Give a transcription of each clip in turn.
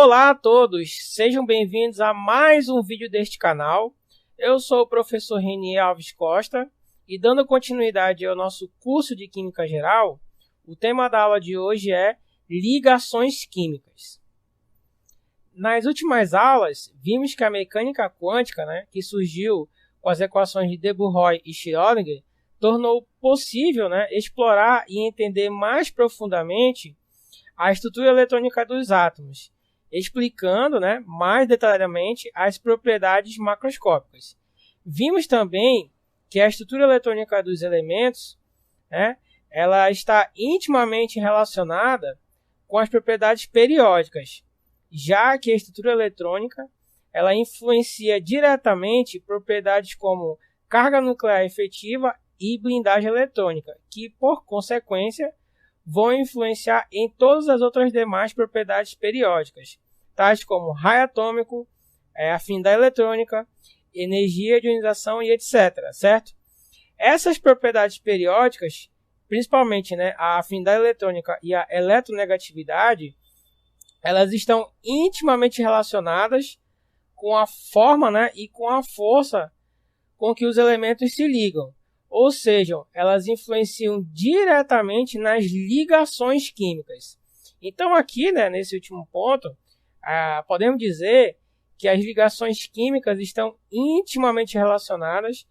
Olá a todos, sejam bem-vindos a mais um vídeo deste canal. Eu sou o professor Renier Alves Costa e dando continuidade ao nosso curso de Química Geral, o tema da aula de hoje é ligações químicas. Nas últimas aulas, vimos que a mecânica quântica, que surgiu com as equações de de Broglie e Schrödinger, tornou possível explorar e entender mais profundamente a estrutura eletrônica dos átomos, explicando mais detalhadamente as propriedades macroscópicas. Vimos também que a estrutura eletrônica dos elementos ela está intimamente relacionada com as propriedades periódicas, já que a estrutura eletrônica ela influencia diretamente propriedades como carga nuclear efetiva e blindagem eletrônica, que, por consequência, vão influenciar em todas as outras demais propriedades periódicas, tais como raio atômico, afinidade eletrônica, energia de ionização e etc. Certo? Essas propriedades periódicas, principalmente a afinidade eletrônica e a eletronegatividade, elas estão intimamente relacionadas com a forma e com a força com que os elementos se ligam. Ou seja, elas influenciam diretamente nas ligações químicas. Então aqui, nesse último ponto, podemos dizer que as ligações químicas estão intimamente relacionadas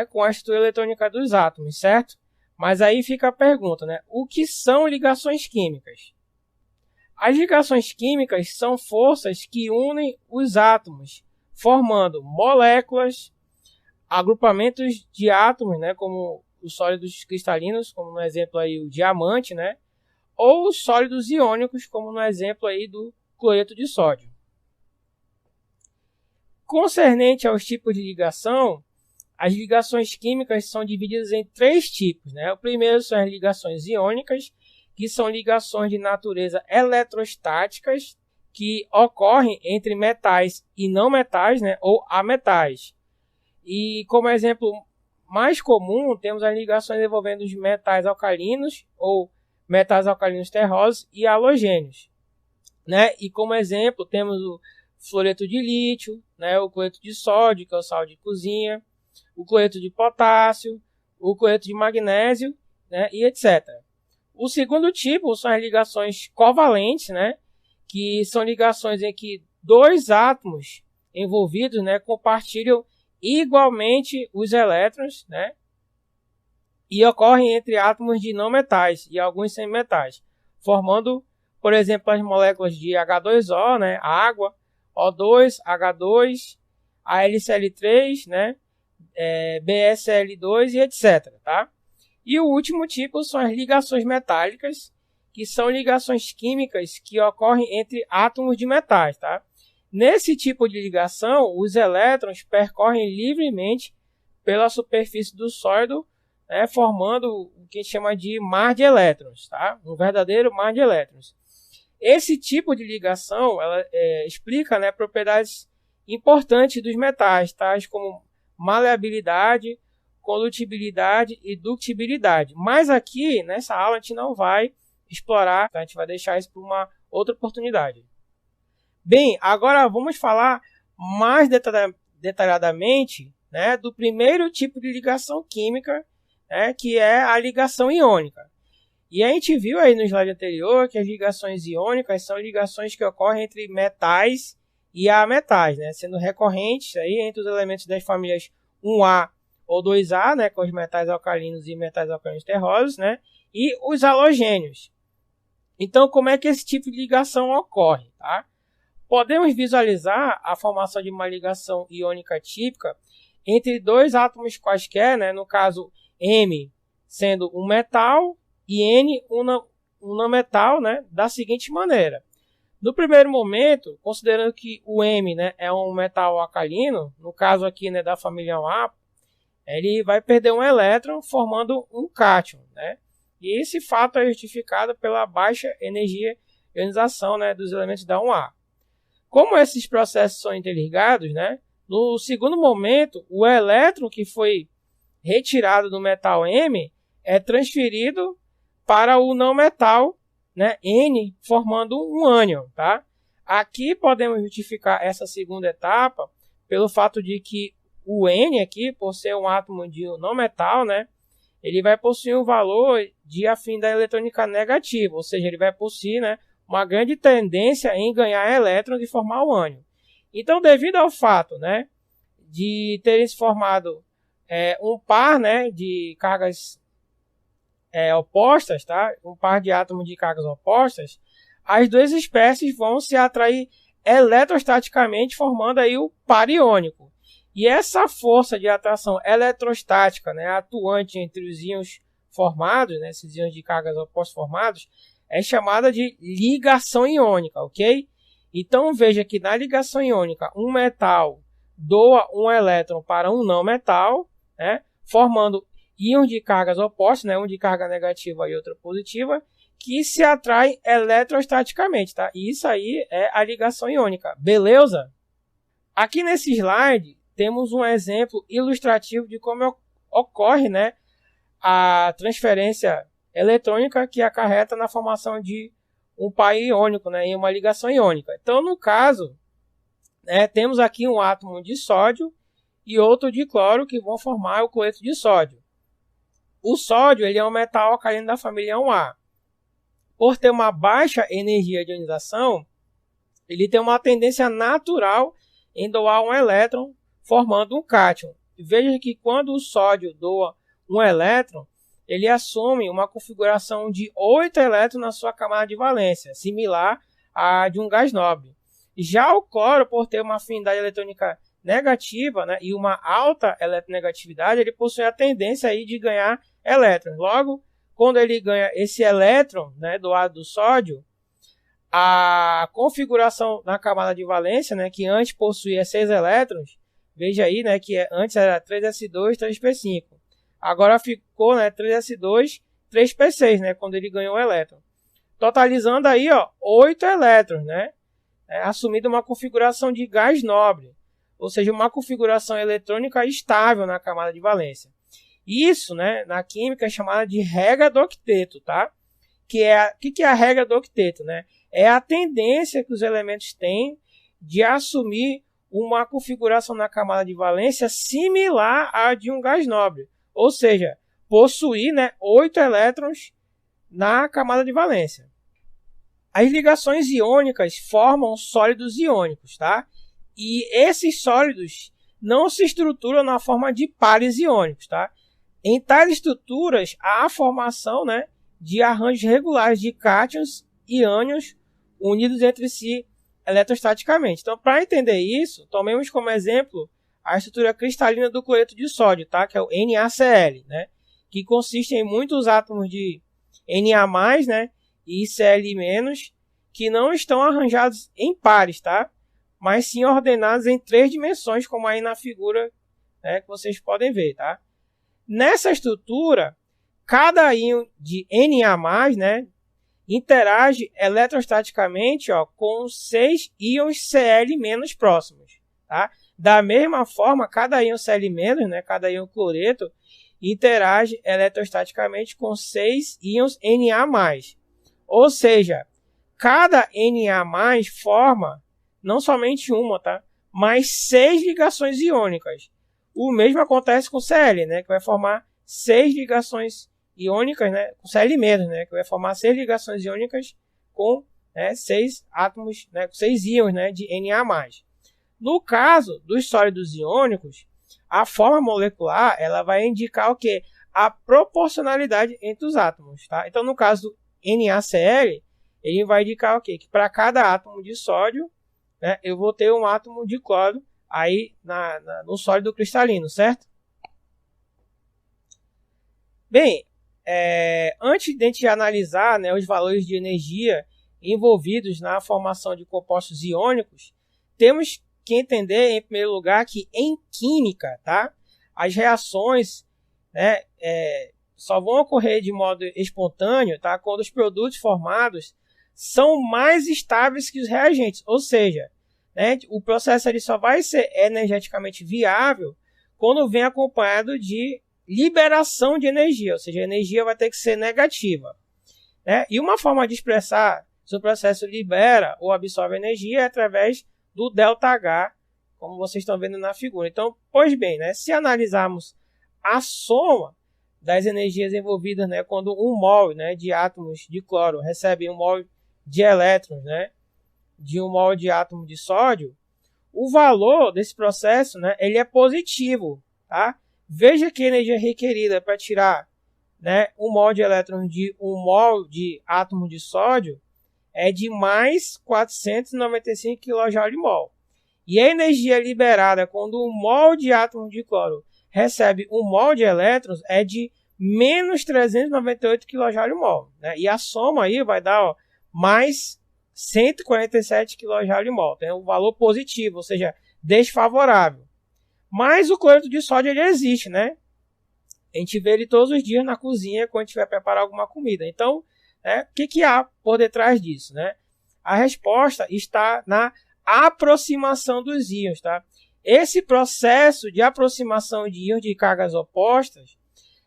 com a estrutura eletrônica dos átomos, certo? Mas aí fica a pergunta, o que são ligações químicas? As ligações químicas são forças que unem os átomos, formando moléculas, agrupamentos de átomos, como os sólidos cristalinos, como no exemplo aí o diamante, ou os sólidos iônicos, como no exemplo aí do cloreto de sódio. Concernente aos tipos de ligação, as ligações químicas são divididas em três tipos. O primeiro são as ligações iônicas, que são ligações de natureza eletrostáticas, que ocorrem entre metais e não metais, ou ametais. E como exemplo mais comum, temos as ligações envolvendo os metais alcalinos ou metais alcalinos terrosos e halogênios. E como exemplo temos o fluoreto de lítio, o cloreto de sódio, que é o sal de cozinha, o cloreto de potássio, o cloreto de magnésio, e etc. O segundo tipo são as ligações covalentes, que são ligações em que dois átomos envolvidos compartilham igualmente os elétrons, e ocorrem entre átomos de não metais e alguns semimetais, formando, por exemplo, as moléculas de H2O, água, O2, H2, AlCl3, BSL2 e etc. Tá? E o último tipo são as ligações metálicas, que são ligações químicas que ocorrem entre átomos de metais. Tá? Nesse tipo de ligação, os elétrons percorrem livremente pela superfície do sólido, formando o que a gente chama de mar de elétrons, tá? Um verdadeiro mar de elétrons. Esse tipo de ligação ela, explica propriedades importantes dos metais, tais como maleabilidade, condutibilidade e ductibilidade. Mas aqui, nessa aula, a gente não vai explorar, tá? A gente vai deixar isso para uma outra oportunidade. Bem, agora vamos falar mais detalhadamente do primeiro tipo de ligação química, que é a ligação iônica. E a gente viu aí no slide anterior que as ligações iônicas são ligações que ocorrem entre metais e ametais, sendo recorrentes aí entre os elementos das famílias 1A ou 2A, com os metais alcalinos e metais alcalinos terrosos, e os halogênios. Então, como é que esse tipo de ligação ocorre? Tá? Podemos visualizar a formação de uma ligação iônica típica entre dois átomos quaisquer, no caso M sendo um metal e N um não metal, da seguinte maneira. No primeiro momento, considerando que o M é um metal alcalino, no caso aqui da família A, ele vai perder um elétron formando um cátion. E esse fato é justificado pela baixa energia de ionização dos elementos da 1A. Como esses processos são interligados, no segundo momento, o elétron que foi retirado do metal M é transferido para o não metal N, formando um ânion. Tá? Aqui podemos justificar essa segunda etapa pelo fato de que o N aqui, por ser um átomo de não metal, né, ele vai possuir um valor de afinidade eletrônica negativa, ou seja, ele vai possuir, né, uma grande tendência em ganhar elétrons e formar o ânion. Então, devido ao fato, né, de terem se formado um par, né, de cargas opostas, tá? Um par de átomos de cargas opostas, as duas espécies vão se atrair eletrostaticamente, formando aí o par iônico. E essa força de atração eletrostática, né, atuante entre os íons formados, né, esses íons de cargas opostas formados, é chamada de ligação iônica, ok? Então veja que na ligação iônica, um metal doa um elétron para um não metal, né, formando íons de cargas opostas, né, um de carga negativa e outro positiva, que se atraem eletrostaticamente, tá? E isso aí é a ligação iônica, beleza? Aqui nesse slide temos um exemplo ilustrativo de como ocorre, né, a transferência eletrônica que acarreta na formação de um par iônico, né, em uma ligação iônica. Então, no caso, né, temos aqui um átomo de sódio e outro de cloro que vão formar o cloreto de sódio. O sódio ele é um metal alcalino da família 1A. Por ter uma baixa energia de ionização, ele tem uma tendência natural em doar um elétron, formando um cátion. Veja que quando o sódio doa um elétron, ele assume uma configuração de 8 elétrons na sua camada de valência, similar à de um gás nobre. Já o cloro, por ter uma afinidade eletrônica negativa, né, e uma alta eletronegatividade, ele possui a tendência aí de ganhar elétrons. Logo, quando ele ganha esse elétron, né, doado do sódio, a configuração na camada de valência, né, que antes possuía 6 elétrons, veja aí, né, que antes era 3s2, 3p5. Agora ficou, né, 3s2, 3p6, né, quando ele ganhou o elétron. Totalizando aí, ó, 8 elétrons, né, assumindo uma configuração de gás nobre, ou seja, uma configuração eletrônica estável na camada de valência. Isso, né, na química é chamada de regra do octeto, tá? Que é a regra do octeto, né? É a tendência que os elementos têm de assumir uma configuração na camada de valência similar à de um gás nobre, ou seja, possuir, né, 8 elétrons na camada de valência. As ligações iônicas formam sólidos iônicos, tá? E esses sólidos não se estruturam na forma de pares iônicos, tá? Em tais estruturas, há a formação, né, de arranjos regulares de cátions e ânions unidos entre si eletrostaticamente. Então, para entender isso, tomemos como exemplo a estrutura cristalina do cloreto de sódio, tá? Que é o NaCl, né? Que consiste em muitos átomos de Na+, né, e Cl-, que não estão arranjados em pares, tá? Mas sim ordenados em 3 dimensões, como aí na figura, né, que vocês podem ver, tá? Nessa estrutura, cada íon de Na+, né, interage eletrostaticamente, ó, com 6 íons Cl- próximos, tá? Da mesma forma, cada íon Cl-, né, cada íon cloreto, interage eletrostaticamente com 6 íons Na+. Ou seja, cada Na+, forma não somente uma, tá? Mas 6 ligações iônicas. O mesmo acontece com Cl, né, que vai formar 6 ligações iônicas, né, com Cl-, né, que vai formar 6 ligações iônicas com, né, 6 átomos, né, com 6 íons, né, de Na+. No caso dos sólidos iônicos, a forma molecular ela vai indicar o quê? A proporcionalidade entre os átomos, tá? Então, no caso do NaCl, ele vai indicar o quê? Que para cada átomo de sódio, né, eu vou ter um átomo de cloro aí no sólido cristalino, certo? Bem, antes de a gente analisar, né, os valores de energia envolvidos na formação de compostos iônicos, temos que entender, em primeiro lugar, que em química, tá, as reações, né, só vão ocorrer de modo espontâneo, tá, quando os produtos formados são mais estáveis que os reagentes, ou seja, né, o processo ele só vai ser energeticamente viável quando vem acompanhado de liberação de energia, ou seja, a energia vai ter que ser negativa, né? E uma forma de expressar seu processo libera ou absorve energia através do ΔH, como vocês estão vendo na figura. Então, pois bem, né, se analisarmos a soma das energias envolvidas, né, quando um mol, né, de átomos de cloro recebe um mol de elétrons, né, de um mol de átomo de sódio, o valor desse processo, né, ele é positivo, tá? Veja que a energia requerida para tirar, né, um mol de elétrons de um mol de átomo de sódio é de mais 495 kJ/mol. E a energia liberada quando um mol de átomo de cloro recebe um mol de elétrons é de menos 398 kJ/mol. Né? E a soma aí vai dar, ó, mais 147 kJ/mol. Tem um valor positivo, ou seja, desfavorável. Mas o cloreto de sódio ele existe, né? A gente vê ele todos os dias na cozinha quando a gente vai preparar alguma comida. Então, o que há por detrás disso, né? A resposta está na aproximação dos íons, tá? Esse processo de aproximação de íons de cargas opostas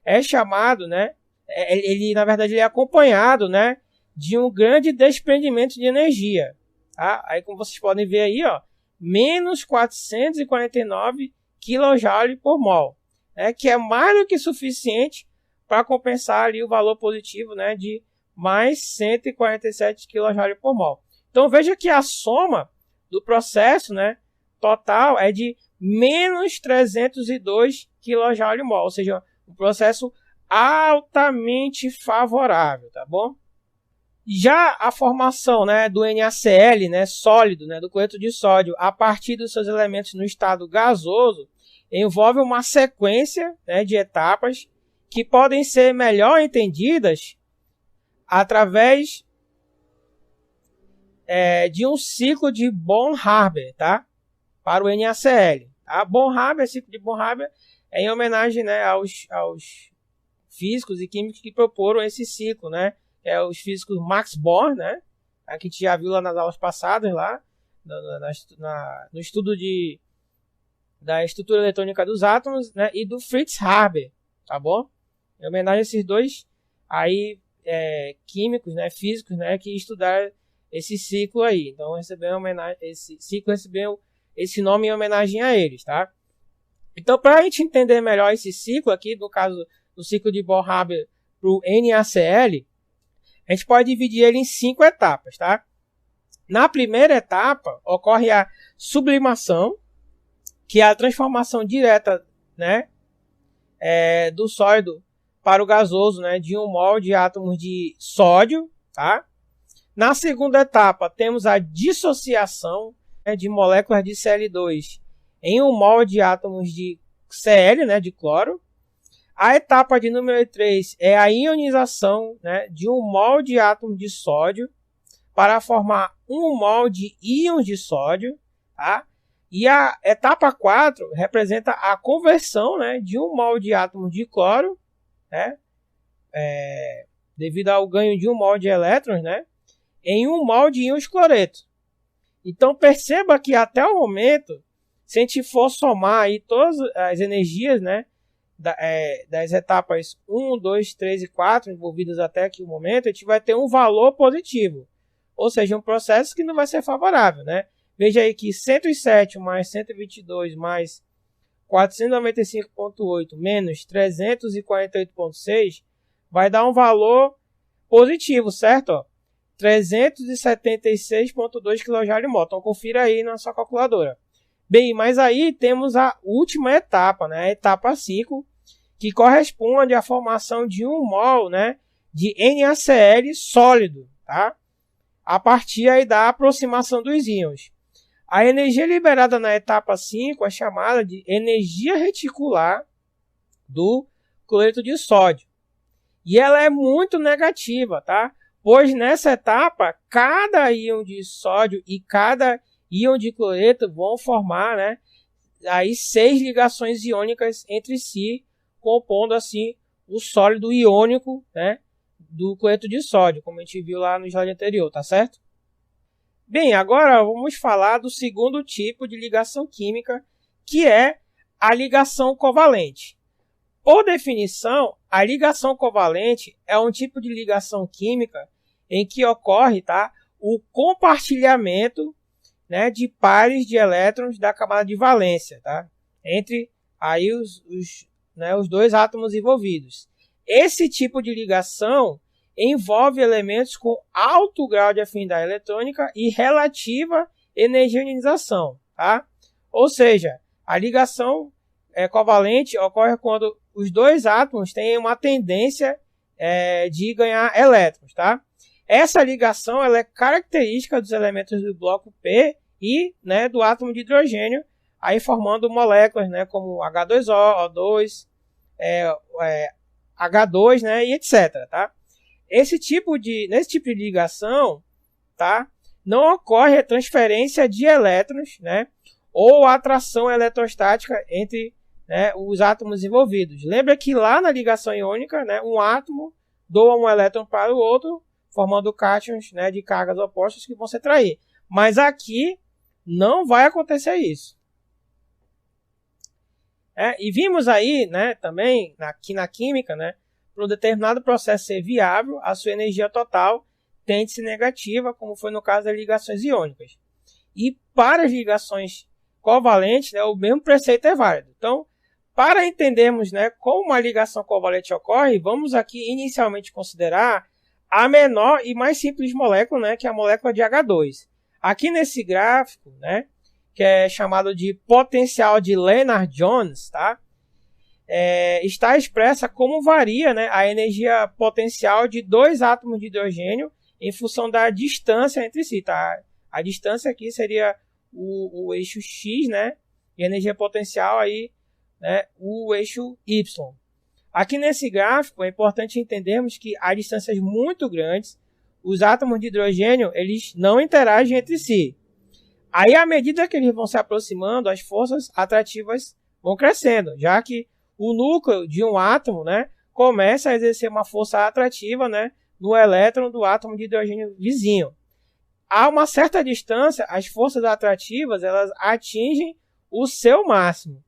é chamado, né? Ele na verdade ele é acompanhado, né, de um grande desprendimento de energia, tá? Aí como vocês podem ver aí, ó, menos 449 kJ/mol, né, que é mais do que suficiente para compensar ali o valor positivo, né, de mais 147 kJ/mol. Então veja que a soma do processo, né, total é de menos 302 kJ/mol, ou seja, um processo altamente favorável, tá bom? Já a formação, né, do NaCl, né, sólido, né, do cloreto de sódio, a partir dos seus elementos no estado gasoso, envolve uma sequência, né, de etapas que podem ser melhor entendidas através de um ciclo de Born-Haber, tá? Para o NaCl. Tá? Born-Haber, ciclo de Born-Haber, é em homenagem, né, aos físicos e químicos que proporam esse ciclo, né? Os físicos Max Born, né? Que a gente já viu lá nas aulas passadas, lá, no estudo da estrutura eletrônica dos átomos, né? E do Fritz Haber, tá bom? Em homenagem a esses dois aí, químicos, né? Físicos, né? Que estudaram esse ciclo aí. Então, esse ciclo recebeu esse nome em homenagem a eles, tá? Então, para a gente entender melhor esse ciclo aqui, no caso do ciclo de Born-Haber para o NaCl, a gente pode dividir ele em 5 etapas, tá? Na primeira etapa, ocorre a sublimação, que é a transformação direta, né, do sólido para o gasoso, né, de um mol de átomos de sódio, tá? Na segunda etapa, temos a dissociação, né, de moléculas de Cl2 em um mol de átomos de Cl, né, de cloro. A etapa de número 3 é a ionização, né, de um mol de átomos de sódio para formar um mol de íons de sódio, tá? E a etapa 4 representa a conversão, né, de um mol de átomos de cloro, né, devido ao ganho de um mol de elétrons, né, em um mol de íons cloreto. Então perceba que até o momento, se a gente for somar aí todas as energias, né, das etapas 1, 2, 3 e 4 envolvidas até aqui o momento, a gente vai ter um valor positivo. Ou seja, um processo que não vai ser favorável, né? Veja aí que 107 mais 122 mais 495,8 menos 348,6 vai dar um valor positivo, certo? Ó, 376,2 kJ/mol. Então confira aí na sua calculadora. Bem, mas aí temos a última etapa, né? A etapa 5, que corresponde à formação de um mol, né, de NaCl sólido, tá? A partir aí da aproximação dos íons. A energia liberada na etapa 5 é chamada de energia reticular do cloreto de sódio. E ela é muito negativa, tá? Pois nessa etapa, cada íon de sódio e cada íon de cloreto vão formar, né, aí 6 ligações iônicas entre si, compondo assim o sólido iônico, né, do cloreto de sódio, como a gente viu lá no slide anterior, tá certo? Bem, agora vamos falar do segundo tipo de ligação química, que é a ligação covalente. Por definição, a ligação covalente é um tipo de ligação química em que ocorre, tá, o compartilhamento, né, de pares de elétrons da camada de valência, tá? Entre aí os dois átomos envolvidos. Esse tipo de ligação envolve elementos com alto grau de afinidade eletrônica e relativa energia de ionização, tá? Ou seja, a ligação covalente ocorre quando os dois átomos têm uma tendência de ganhar elétrons, tá? Essa ligação ela é característica dos elementos do bloco P e, né, do átomo de hidrogênio, aí formando moléculas, né, como H2O, O2, H2, né, e etc. Tá? Nesse tipo de ligação, tá, não ocorre a transferência de elétrons, né, ou atração eletrostática entre, né, os átomos envolvidos. Lembra que lá na ligação iônica, né, um átomo doa um elétron para o outro, formando cátions, né, de cargas opostas que vão se atrair. Mas aqui não vai acontecer isso. E vimos aí, né, também, aqui na química, né, para um determinado processo ser viável, a sua energia total tem de ser negativa, como foi no caso das ligações iônicas. E para as ligações covalentes, né, o mesmo preceito é válido. Então, para entendermos, né, como uma ligação covalente ocorre, vamos aqui inicialmente considerar a menor e mais simples molécula, né, que é a molécula de H2. Aqui nesse gráfico, né, que é chamado de potencial de Lennard-Jones, tá? Está expressa como varia, né, a energia potencial de dois átomos de hidrogênio em função da distância entre si. Tá? A distância aqui seria o eixo X, né, e a energia potencial aí, né, o eixo Y. Aqui nesse gráfico é importante entendermos que a distâncias muito grandes, os átomos de hidrogênio eles não interagem entre si. Aí, à medida que eles vão se aproximando, as forças atrativas vão crescendo, já que o núcleo de um átomo, né, começa a exercer uma força atrativa, né, no elétron do átomo de hidrogênio vizinho. A uma certa distância, as forças atrativas elas atingem o seu máximo.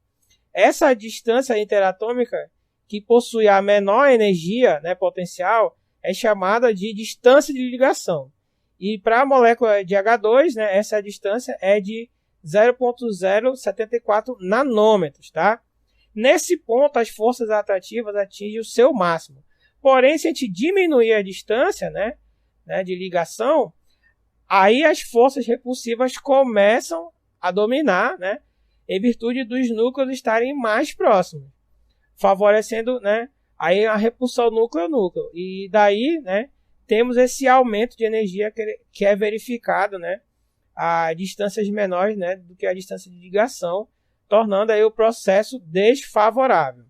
Essa distância interatômica que possui a menor energia, né, potencial, é chamada de distância de ligação. E para a molécula de H2, né, essa distância é de 0,074 nanômetros. Tá? Nesse ponto, as forças atrativas atingem o seu máximo. Porém, se a gente diminuir a distância, né, de ligação, aí as forças repulsivas começam a dominar, né, em virtude dos núcleos estarem mais próximos, favorecendo, né, aí a repulsão núcleo-núcleo. E daí, né, temos esse aumento de energia que é verificado, né, a distâncias menores, né, do que a distância de ligação, tornando aí o processo desfavorável.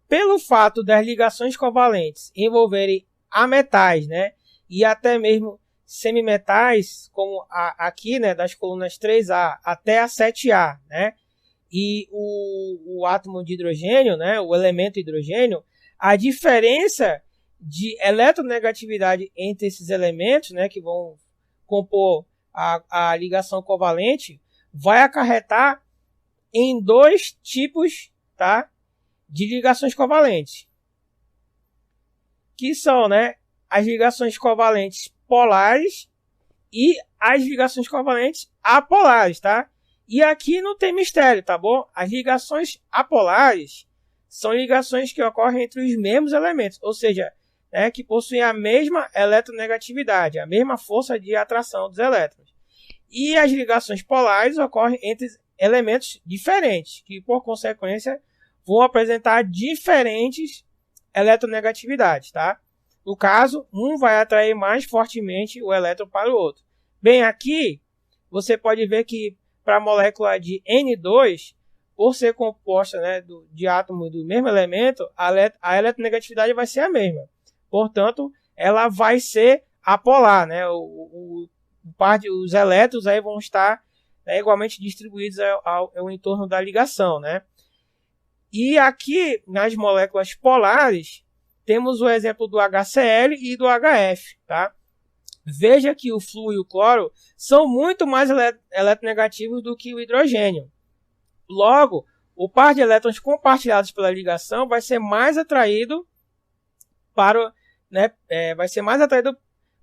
Pelo fato das ligações covalentes envolverem ametais, né, e até mesmo semimetais, como aqui, né, das colunas 3A até a 7A, né, e o átomo de hidrogênio, né, o elemento hidrogênio, a diferença de eletronegatividade entre esses elementos, né, que vão compor a ligação covalente, vai acarretar em dois tipos, tá, de ligações covalentes, que são, né, as ligações covalentes polares e as ligações covalentes apolares, tá? E aqui não tem mistério, tá bom? As ligações apolares são ligações que ocorrem entre os mesmos elementos, ou seja, né, que possuem a mesma eletronegatividade, a mesma força de atração dos elétrons. E as ligações polares ocorrem entre elementos diferentes, que por consequência vão apresentar diferentes eletronegatividades, tá? No caso, um vai atrair mais fortemente o elétron para o outro. Bem, aqui você pode ver que para a molécula de N2, por ser composta, né, de átomos do mesmo elemento, a eletronegatividade vai ser a mesma. Portanto, ela vai ser apolar, né? Os elétrons aí vão estar, né, igualmente distribuídos ao entorno da ligação, né? E aqui, nas moléculas polares, temos o exemplo do HCl e do HF, tá? Veja que o flúor e o cloro são muito mais eletronegativos do que o hidrogênio. Logo, o par de elétrons compartilhados pela ligação vai ser mais atraído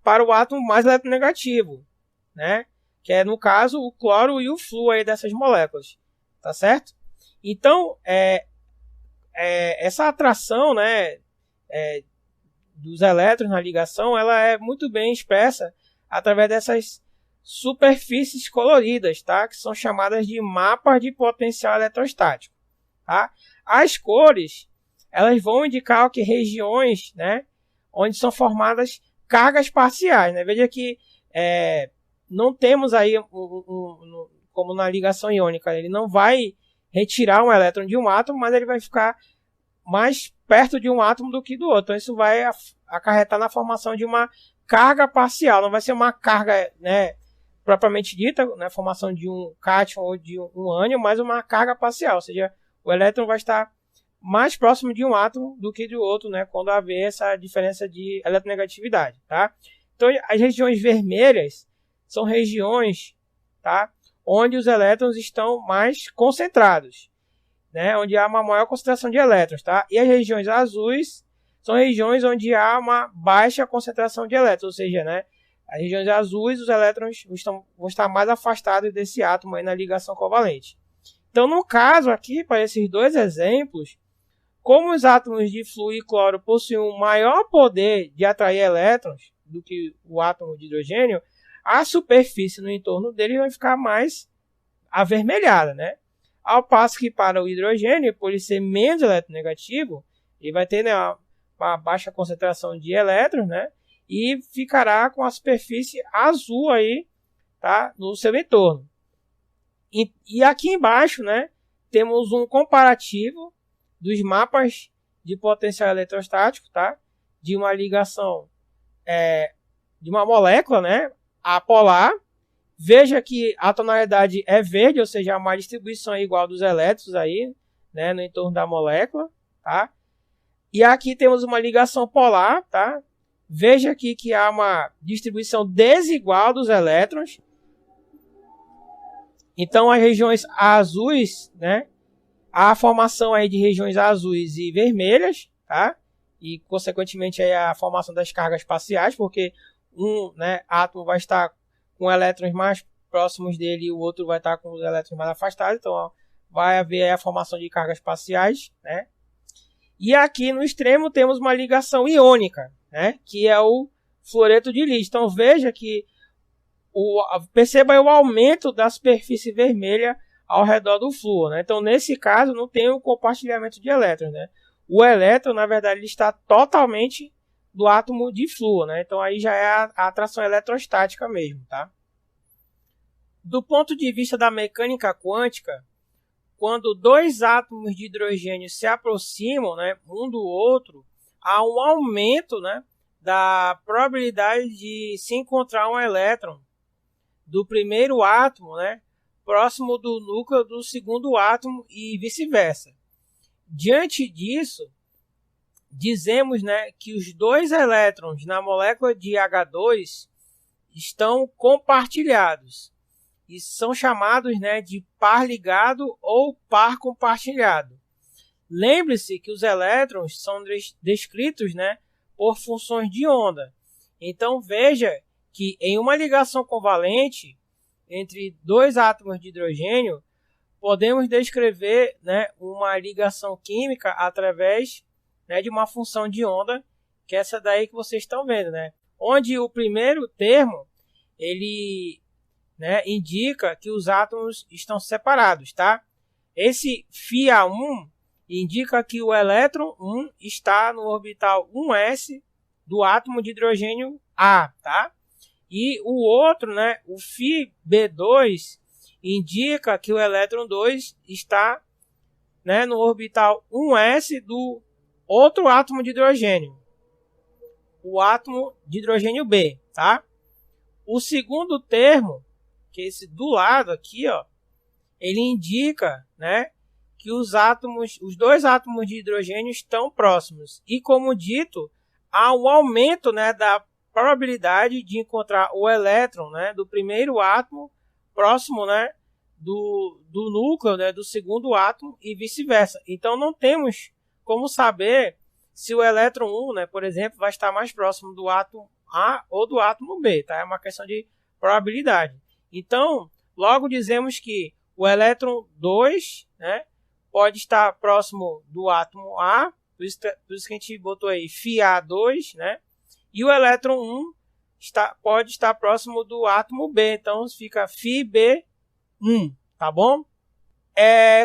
para o átomo mais eletronegativo, né? Que é, no caso, o cloro e o flúor aí dessas moléculas, tá certo? Então, essa atração, né, dos elétrons na ligação, ela é muito bem expressa através dessas superfícies coloridas, tá? Que são chamadas de mapas de potencial eletrostático, tá? As cores, elas vão indicar que regiões, né, onde são formadas cargas parciais, né? Veja que não temos aí, como na ligação iônica, ele não vai retirar um elétron de um átomo, mas ele vai ficar mais perto de um átomo do que do outro. Então, isso vai acarretar na formação de uma carga parcial. Não vai ser uma carga, né, propriamente dita, na formação de um cátion ou de um ânion, mas uma carga parcial. Ou seja, o elétron vai estar mais próximo de um átomo do que do outro, né, quando haver essa diferença de eletronegatividade, tá? Então, as regiões vermelhas são regiões, tá, onde os elétrons estão mais concentrados, né, onde há uma maior concentração de elétrons, tá? E as regiões azuis são regiões onde há uma baixa concentração de elétrons, ou seja, né, as regiões azuis, os elétrons vão estar mais afastados desse átomo aí na ligação covalente. Então, no caso aqui, para esses dois exemplos, como os átomos de flúor e cloro possuem um maior poder de atrair elétrons do que o átomo de hidrogênio, a superfície no entorno dele vai ficar mais avermelhada, né? Ao passo que para o hidrogênio, por ele ser menos eletronegativo, ele vai ter, né, uma baixa concentração de elétrons, né? E ficará com a superfície azul aí, tá, no seu entorno. E aqui embaixo, né, temos um comparativo dos mapas de potencial eletrostático, tá? De uma ligação de uma molécula, né, apolar. Veja que a tonalidade é verde, ou seja, uma distribuição igual dos elétrons aí, né, no entorno da molécula, tá? E aqui temos uma ligação polar, tá? Veja aqui que há uma distribuição desigual dos elétrons. Então, as regiões azuis, né, há a formação aí de regiões azuis e vermelhas, tá? E, consequentemente, aí a formação das cargas parciais, porque um, né, átomo vai estar com elétrons mais próximos dele e o outro vai estar com os elétrons mais afastados. Então, ó, vai haver aí a formação de cargas parciais, né? E aqui no extremo temos uma ligação iônica, né, que é o fluoreto de lítio. Então, veja que perceba aí o aumento da superfície vermelha ao redor do flúor, né? Então, nesse caso, não tem o compartilhamento de elétrons, né? O elétron, na verdade, ele está totalmente do átomo de flúor, né? Então, aí já é a atração eletrostática mesmo, tá? Do ponto de vista da mecânica quântica, quando dois átomos de hidrogênio se aproximam, né, um do outro, há um aumento, né, da probabilidade de se encontrar um elétron do primeiro átomo, né, próximo do núcleo do segundo átomo e vice-versa. Diante disso, dizemos, né, que os dois elétrons na molécula de H2 estão compartilhados e são chamados, né, de par ligado ou par compartilhado. Lembre-se que os elétrons são descritos, né, por funções de onda. Então veja que em uma ligação covalente entre dois átomos de hidrogênio, podemos descrever, né, uma ligação química através, né, de uma função de onda, que é essa daí que vocês estão vendo, né? Onde o primeiro termo ele, né, indica que os átomos estão separados, tá? Esse φ1 indica que o elétron 1 está no orbital 1s do átomo de hidrogênio A, tá? E o outro, né, o φB2, indica que o elétron 2 está, né, no orbital 1s do outro átomo de hidrogênio, o átomo de hidrogênio B, tá? O segundo termo, que é esse do lado aqui, ó, ele indica, né, que os dois átomos de hidrogênio estão próximos. E como dito, há um aumento, né, da probabilidade de encontrar o elétron, né, do primeiro átomo próximo, né, do núcleo, né, do segundo átomo e vice-versa. Então não temos como saber se o elétron 1, né, por exemplo, vai estar mais próximo do átomo A ou do átomo B, tá? É uma questão de probabilidade. Então, logo dizemos que o elétron 2, né, pode estar próximo do átomo A, por isso que a gente botou aí Fa2, né? E o elétron 1 pode estar próximo do átomo B, então fica Fib1, tá bom?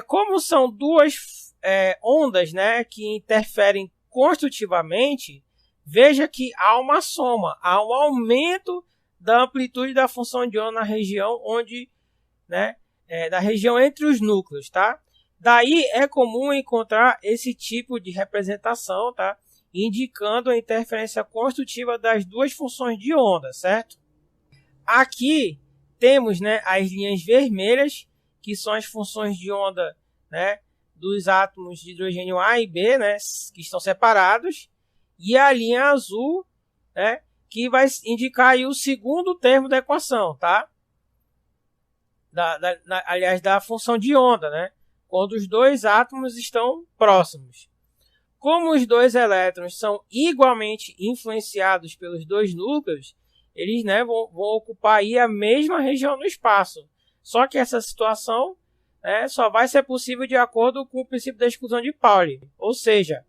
Como são duas ondas, né, que interferem construtivamente, veja que há uma soma, há um aumento da amplitude da função de onda na região onde, né, da região entre os núcleos, tá? Daí é comum encontrar esse tipo de representação, tá? Indicando a interferência construtiva das duas funções de onda, certo? Aqui temos, né, as linhas vermelhas, que são as funções de onda, né, dos átomos de hidrogênio A e B, né, que estão separados, e a linha azul, né, que vai indicar aí o segundo termo da equação, tá? Aliás, da função de onda, né? Quando os dois átomos estão próximos. Como os dois elétrons são igualmente influenciados pelos dois núcleos, eles, né, vão ocupar aí a mesma região no espaço. Só que essa situação, né, só vai ser possível de acordo com o princípio da exclusão de Pauli. Ou seja,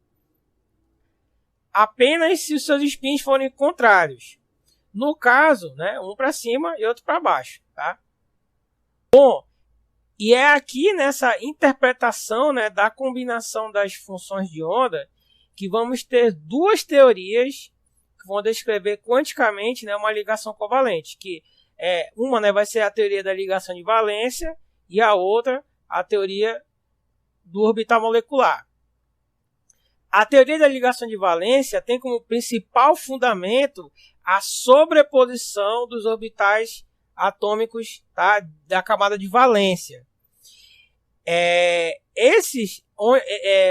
apenas se os seus spins forem contrários. No caso, né, um para cima e outro para baixo. Tá? Bom, e é aqui nessa interpretação, né, da combinação das funções de onda que vamos ter duas teorias que vão descrever quanticamente, né, uma ligação covalente. Que uma, né, vai ser a teoria da ligação de valência e a outra a teoria do orbital molecular. A teoria da ligação de valência tem como principal fundamento a sobreposição dos orbitais atômicos, tá, da camada de valência.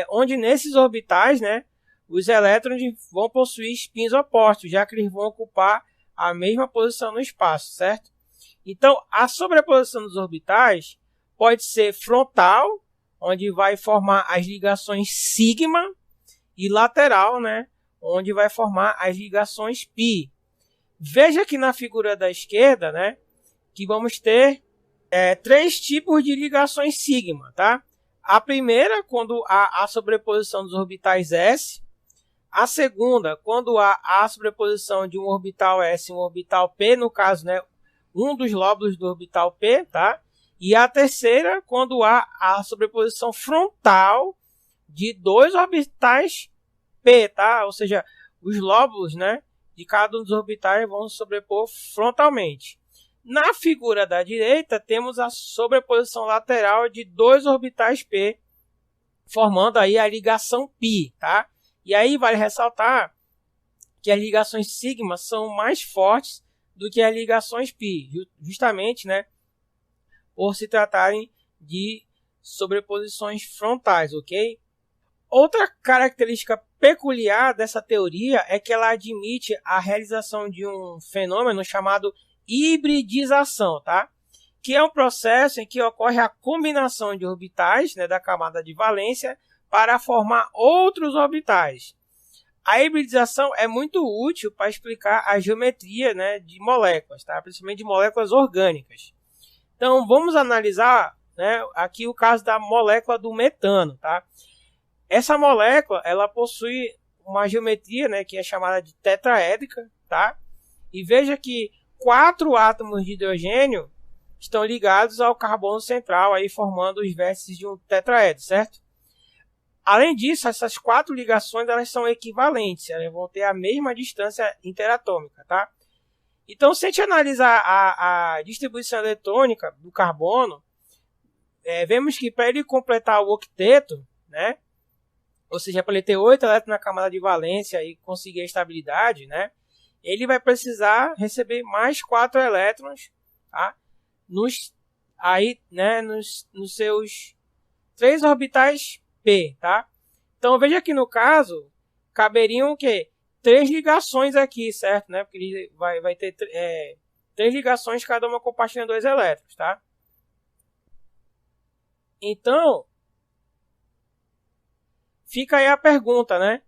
Onde nesses orbitais, né, os elétrons vão possuir spins opostos, já que eles vão ocupar a mesma posição no espaço, certo? Então, a sobreposição dos orbitais pode ser frontal, onde vai formar as ligações sigma, e lateral, né, onde vai formar as ligações π. Veja aqui na figura da esquerda, né, que vamos ter três tipos de ligações sigma, tá? A primeira, quando há a sobreposição dos orbitais s. A segunda, quando há a sobreposição de um orbital s e um orbital p, no caso, né, um dos lóbulos do orbital p, tá? E a terceira, quando há a sobreposição frontal de dois orbitais p, tá? Ou seja, os lóbulos, né, de cada um dos orbitais vão se sobrepor frontalmente. Na figura da direita, temos a sobreposição lateral de dois orbitais p, formando aí a ligação π, tá? E aí vale ressaltar que as ligações sigma são mais fortes do que as ligações π, justamente, né, por se tratarem de sobreposições frontais, ok? Outra característica peculiar dessa teoria é que ela admite a realização de um fenômeno chamado hibridização, tá? Que é um processo em que ocorre a combinação de orbitais, né, da camada de valência para formar outros orbitais. A hibridização é muito útil para explicar a geometria, né, de moléculas, tá? Principalmente de moléculas orgânicas. Então, vamos analisar, né, aqui o caso da molécula do metano, tá? Essa molécula, ela possui uma geometria, né, que é chamada de tetraédrica, tá? E veja que 4 átomos de hidrogênio estão ligados ao carbono central, aí formando os vértices de um tetraedro, certo? Além disso, essas 4 ligações elas são equivalentes, elas vão ter a mesma distância interatômica, tá? Então, se a gente analisar a distribuição eletrônica do carbono, vemos que para ele completar o octeto, né, ou seja, para ele ter 8 elétrons na camada de valência e conseguir a estabilidade, né, ele vai precisar receber mais 4 elétrons, tá, nos seus 3 orbitais p, tá? Então veja que no caso caberiam o quê? 3 ligações aqui, certo, né? Porque ele vai ter 3 ligações, cada uma compartilhando 2 elétrons, tá? Então fica aí a pergunta, né?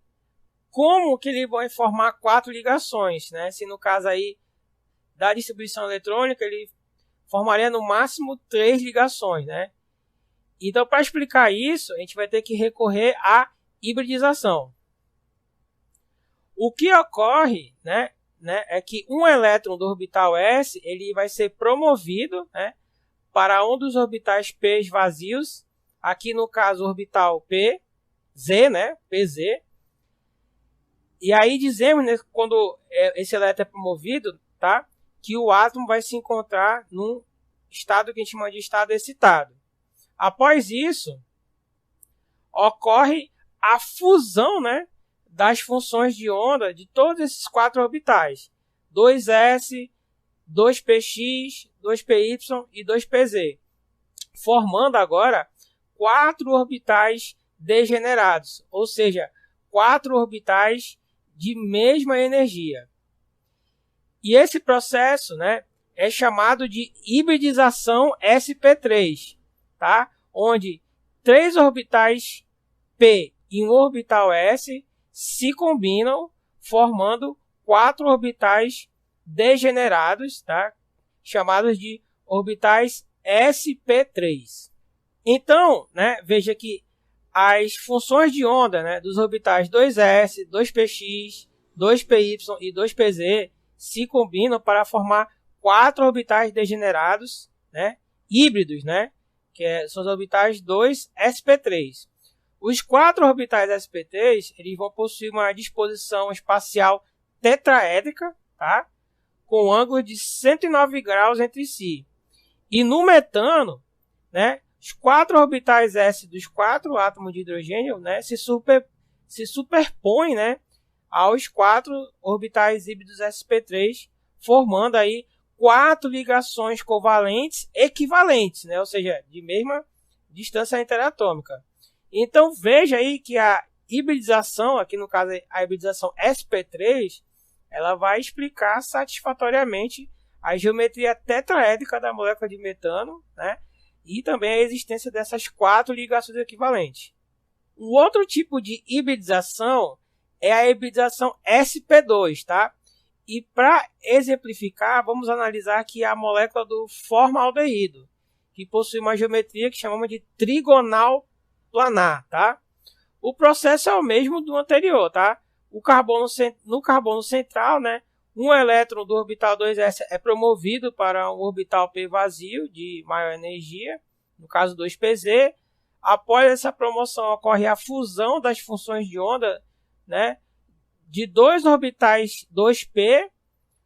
como que ele vai formar 4 ligações, né? Se no caso aí da distribuição eletrônica, ele formaria no máximo 3 ligações, né? Então, para explicar isso, a gente vai ter que recorrer à hibridização. O que ocorre, né, é que um elétron do orbital s ele vai ser promovido, né, para um dos orbitais p vazios, aqui no caso o orbital PZ, né, PZ. E aí dizemos, né, quando esse elétron é promovido, tá, que o átomo vai se encontrar num estado que a gente chama de estado excitado. Após isso, ocorre a fusão, né, das funções de onda de todos esses 4 orbitais. 2s, 2px, 2py e 2pz. Formando agora 4 orbitais degenerados. Ou seja, 4 orbitais de mesma energia. E esse processo, né, é chamado de hibridização sp3. Tá? Onde 3 orbitais p e um orbital s se combinam, formando 4 orbitais degenerados, tá? Chamados de orbitais sp3. Então, né, veja que as funções de onda, né, dos orbitais 2s, 2px, 2py e 2pz se combinam para formar 4 orbitais degenerados, né, híbridos, né, que são os orbitais 2sp3. Os 4 orbitais sp3 eles vão possuir uma disposição espacial tetraédrica, tá? Com ângulo de 109 graus entre si. E no metano, né, os 4 orbitais s dos 4 átomos de hidrogênio, né, se superpõem, né, aos 4 orbitais híbridos sp3, formando aí 4 ligações covalentes equivalentes, né, ou seja, de mesma distância interatômica. Então veja aí que a hibridização, aqui no caso a hibridização sp3, ela vai explicar satisfatoriamente a geometria tetraédrica da molécula de metano, né, e também a existência dessas 4 ligações equivalentes. O outro tipo de hibridização é a hibridização sp2, tá? E para exemplificar, vamos analisar aqui a molécula do formaldeído, que possui uma geometria que chamamos de trigonal planar, tá? O processo é o mesmo do anterior, tá? No carbono central, né, um elétron do orbital 2s é promovido para um orbital p vazio de maior energia, no caso 2pz. Após essa promoção ocorre a fusão das funções de onda, né, de 2 orbitais 2p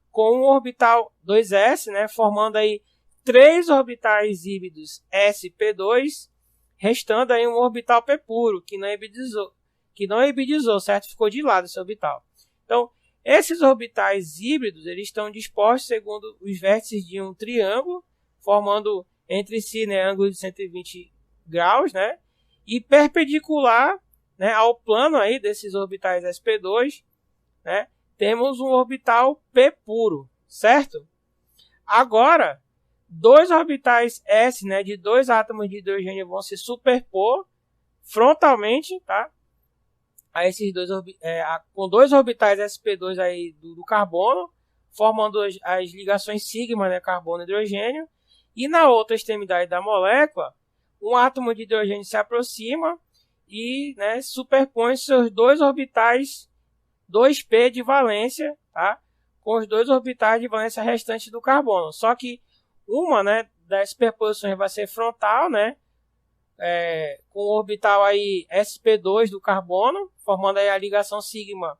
com um orbital 2s, né, formando aí 3 orbitais híbridos sp2, restando aí um orbital p puro, que não hibridizou, certo? Ficou de lado esse orbital. Então, esses orbitais híbridos, eles estão dispostos segundo os vértices de um triângulo, formando entre si, né, ângulo de 120 graus, né? E perpendicular, né, ao plano aí desses orbitais sp2, né, temos um orbital p puro, certo? Agora, 2 orbitais s, né, de 2 átomos de hidrogênio vão se superpor frontalmente, tá? A esses com 2 orbitais sp2 aí do carbono, formando as ligações sigma, né, carbono e hidrogênio. E na outra extremidade da molécula, um átomo de hidrogênio se aproxima e, né, superpõe seus 2 orbitais 2p de valência, tá? Com os 2 orbitais de valência restantes do carbono. Só que uma, né, das superposições vai ser frontal, né, com o orbital aí sp2 do carbono, formando aí a ligação sigma,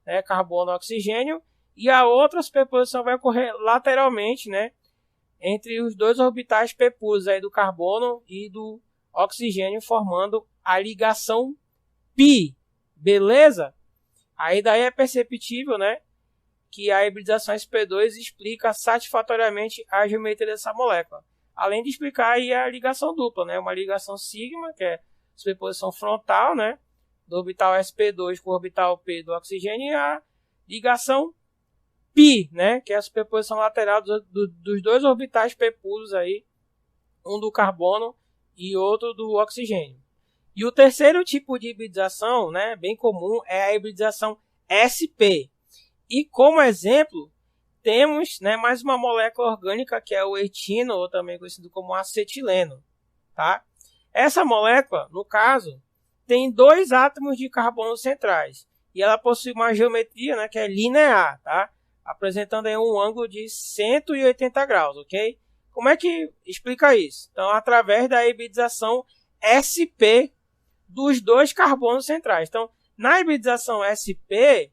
né, carbono-oxigênio, e a outra superposição vai ocorrer lateralmente, né, entre os 2 orbitais p puros aí do carbono e do oxigênio, formando a ligação π, beleza? Aí daí é perceptível, né, que a hibridização sp2 explica satisfatoriamente a geometria dessa molécula. Além de explicar aí a ligação dupla, né, uma ligação sigma, que é superposição frontal, né, do orbital sp2 com o orbital p do oxigênio, e a ligação π, né, que é a superposição lateral dos 2 orbitais p puros aí, um do carbono e outro do oxigênio. E o terceiro tipo de hibridização, né, bem comum, é a hibridização sp. E como exemplo, temos, né, mais uma molécula orgânica que é o etino, ou também conhecido como acetileno. Tá? Essa molécula, no caso, tem 2 átomos de carbono centrais. E ela possui uma geometria, né, que é linear, tá? Apresentando aí um ângulo de 180 graus, ok? Como é que explica isso? Então, através da hibridização sp dos 2 carbonos centrais. Então, na hibridização sp,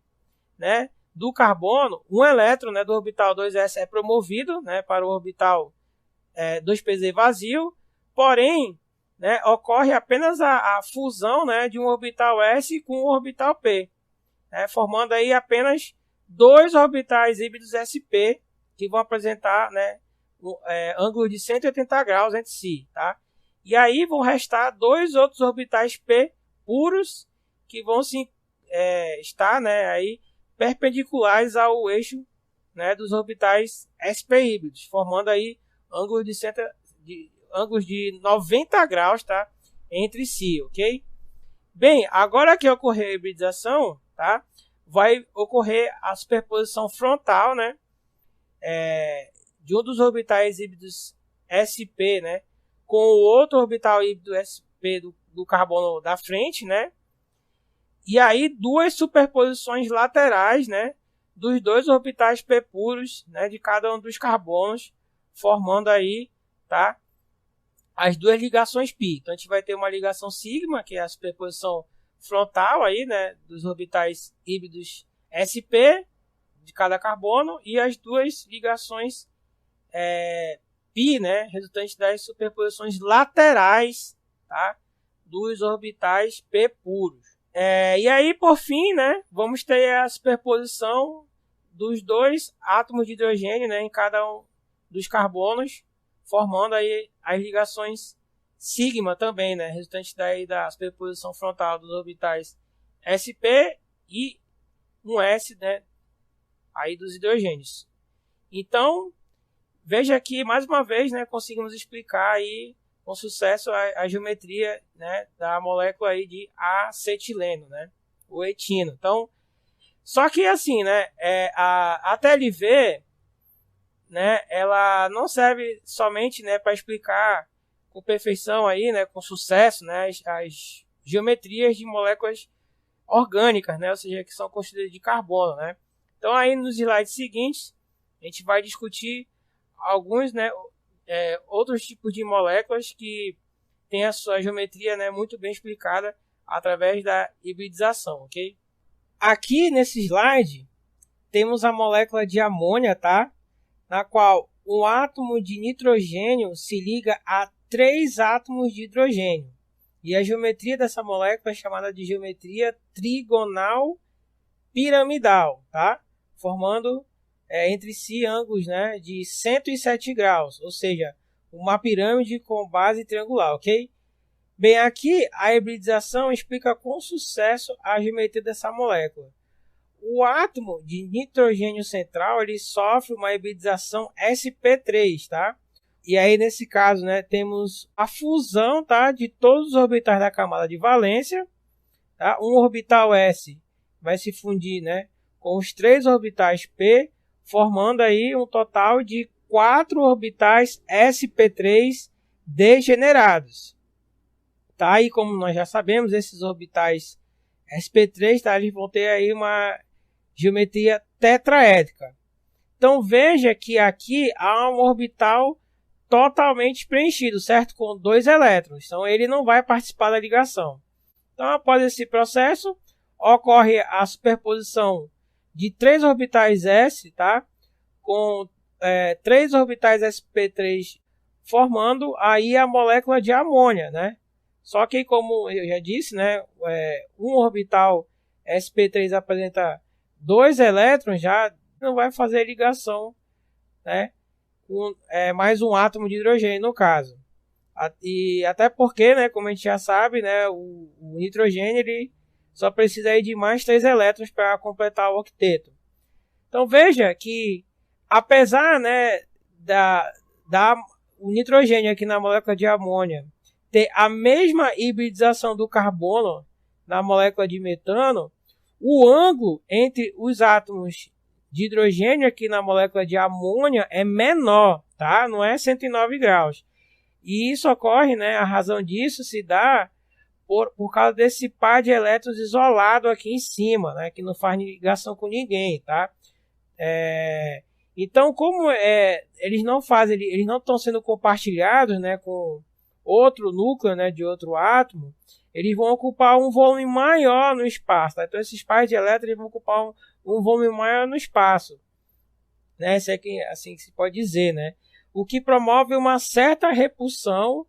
né, do carbono, um elétron, né, do orbital 2s é promovido, né, para o orbital 2pz vazio, porém, né, ocorre apenas a fusão, né, de um orbital s com um orbital p, né, formando aí apenas 2 orbitais híbridos sp que vão apresentar, né, ângulo de 180 graus entre si, tá? E aí vão restar 2 outros orbitais p puros que vão estar, né, aí perpendiculares ao eixo, né, dos orbitais sp híbridos, formando aí ângulos de 90 graus, tá, entre si, ok? Bem, agora que ocorrer a hibridização, tá, vai ocorrer a superposição frontal, né, de um dos orbitais híbridos sp, né, com o outro orbital híbrido sp do carbono da frente, né, e aí 2 superposições laterais, né, dos 2 orbitais p puros, né, de cada um dos carbonos, formando aí, tá, as 2 ligações π. Então a gente vai ter uma ligação sigma, que é a superposição frontal aí, né, dos orbitais híbridos sp de cada carbono, e as 2 ligações π, né, resultantes das superposições laterais, tá, dos orbitais p puros. E aí, por fim, né, vamos ter a superposição dos 2 átomos de hidrogênio, né, em cada um dos carbonos, formando aí as ligações sigma também, né, resultantes daí da superposição frontal dos orbitais sp e um s, né, aí dos hidrogênios. Então, veja aqui, mais uma vez, né, conseguimos explicar aí com sucesso a geometria, né, da molécula aí de acetileno, né, o etino. Então, só que assim, né, a TLV, né, ela não serve somente, né, para explicar com perfeição aí, né, com sucesso, né, as geometrias de moléculas orgânicas, né, ou seja, que são constituídas de carbono, né. Então aí nos slides seguintes a gente vai discutir alguns, né, outros tipos de moléculas que têm a sua geometria, né, muito bem explicada através da hibridização, ok? Aqui nesse slide temos a molécula de amônia, tá? Na qual um átomo de nitrogênio se liga a 3 átomos de hidrogênio. E a geometria dessa molécula é chamada de geometria trigonal piramidal, tá? Formando entre si ângulos, né, de 107 graus, ou seja, uma pirâmide com base triangular, ok? Bem, aqui a hibridização explica com sucesso a geometria dessa molécula. O átomo de nitrogênio central ele sofre uma hibridização sp3, tá? E aí nesse caso, né, temos a fusão, tá, de todos os orbitais da camada de valência, tá? Um orbital s vai se fundir, né, com os 3 orbitais p, formando aí um total de 4 orbitais sp3 degenerados. Tá? E como nós já sabemos, esses orbitais sp3, tá, eles vão ter aí uma geometria tetraédrica. Então veja que aqui há um orbital totalmente preenchido, certo? Com 2 elétrons. Então ele não vai participar da ligação. Então após esse processo, ocorre a superposição de 3 orbitais s, tá? Com 3 orbitais sp3 formando aí a molécula de amônia, né? Só que como eu já disse, né, um orbital sp3 apresenta 2 elétrons, já não vai fazer ligação, né, com mais um átomo de hidrogênio no caso. E até porque, né, como a gente já sabe, né, o nitrogênio ele só precisa aí de mais 3 elétrons para completar o octeto. Então veja que apesar, né, o nitrogênio aqui na molécula de amônia ter a mesma hibridização do carbono na molécula de metano, O ângulo entre os átomos de hidrogênio aqui na molécula de amônia é menor, tá? Não é 109 graus. E isso ocorre, né? A razão disso se dá por causa desse par de elétrons isolado aqui em cima, né? Que não faz ligação com ninguém, tá? Então, como eles não estão sendo compartilhados, né, com outro núcleo, né, de outro átomo, eles vão ocupar um volume maior no espaço. Tá? Então, esses pares de elétrons vão ocupar um volume maior no espaço. Né? Isso é assim que se pode dizer. Né? O que promove uma certa repulsão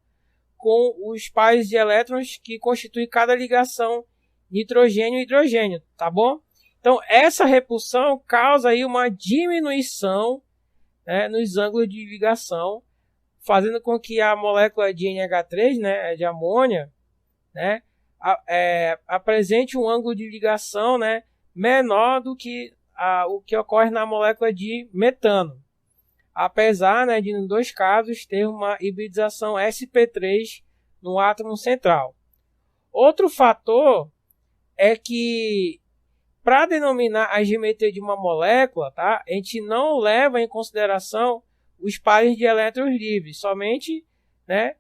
com os pares de elétrons que constituem cada ligação nitrogênio e hidrogênio. Tá bom? Então, essa repulsão causa aí uma diminuição, né, nos ângulos de ligação, fazendo com que a molécula de NH3, né, de amônia, né, apresente um ângulo de ligação, né, menor do que o que ocorre na molécula de metano. Apesar, né, de, nos dois casos, ter uma hibridização sp3 no átomo central. Outro fator é que, para denominar a geometria de uma molécula, tá, a gente não leva em consideração os pares de elétrons livres, somente, né,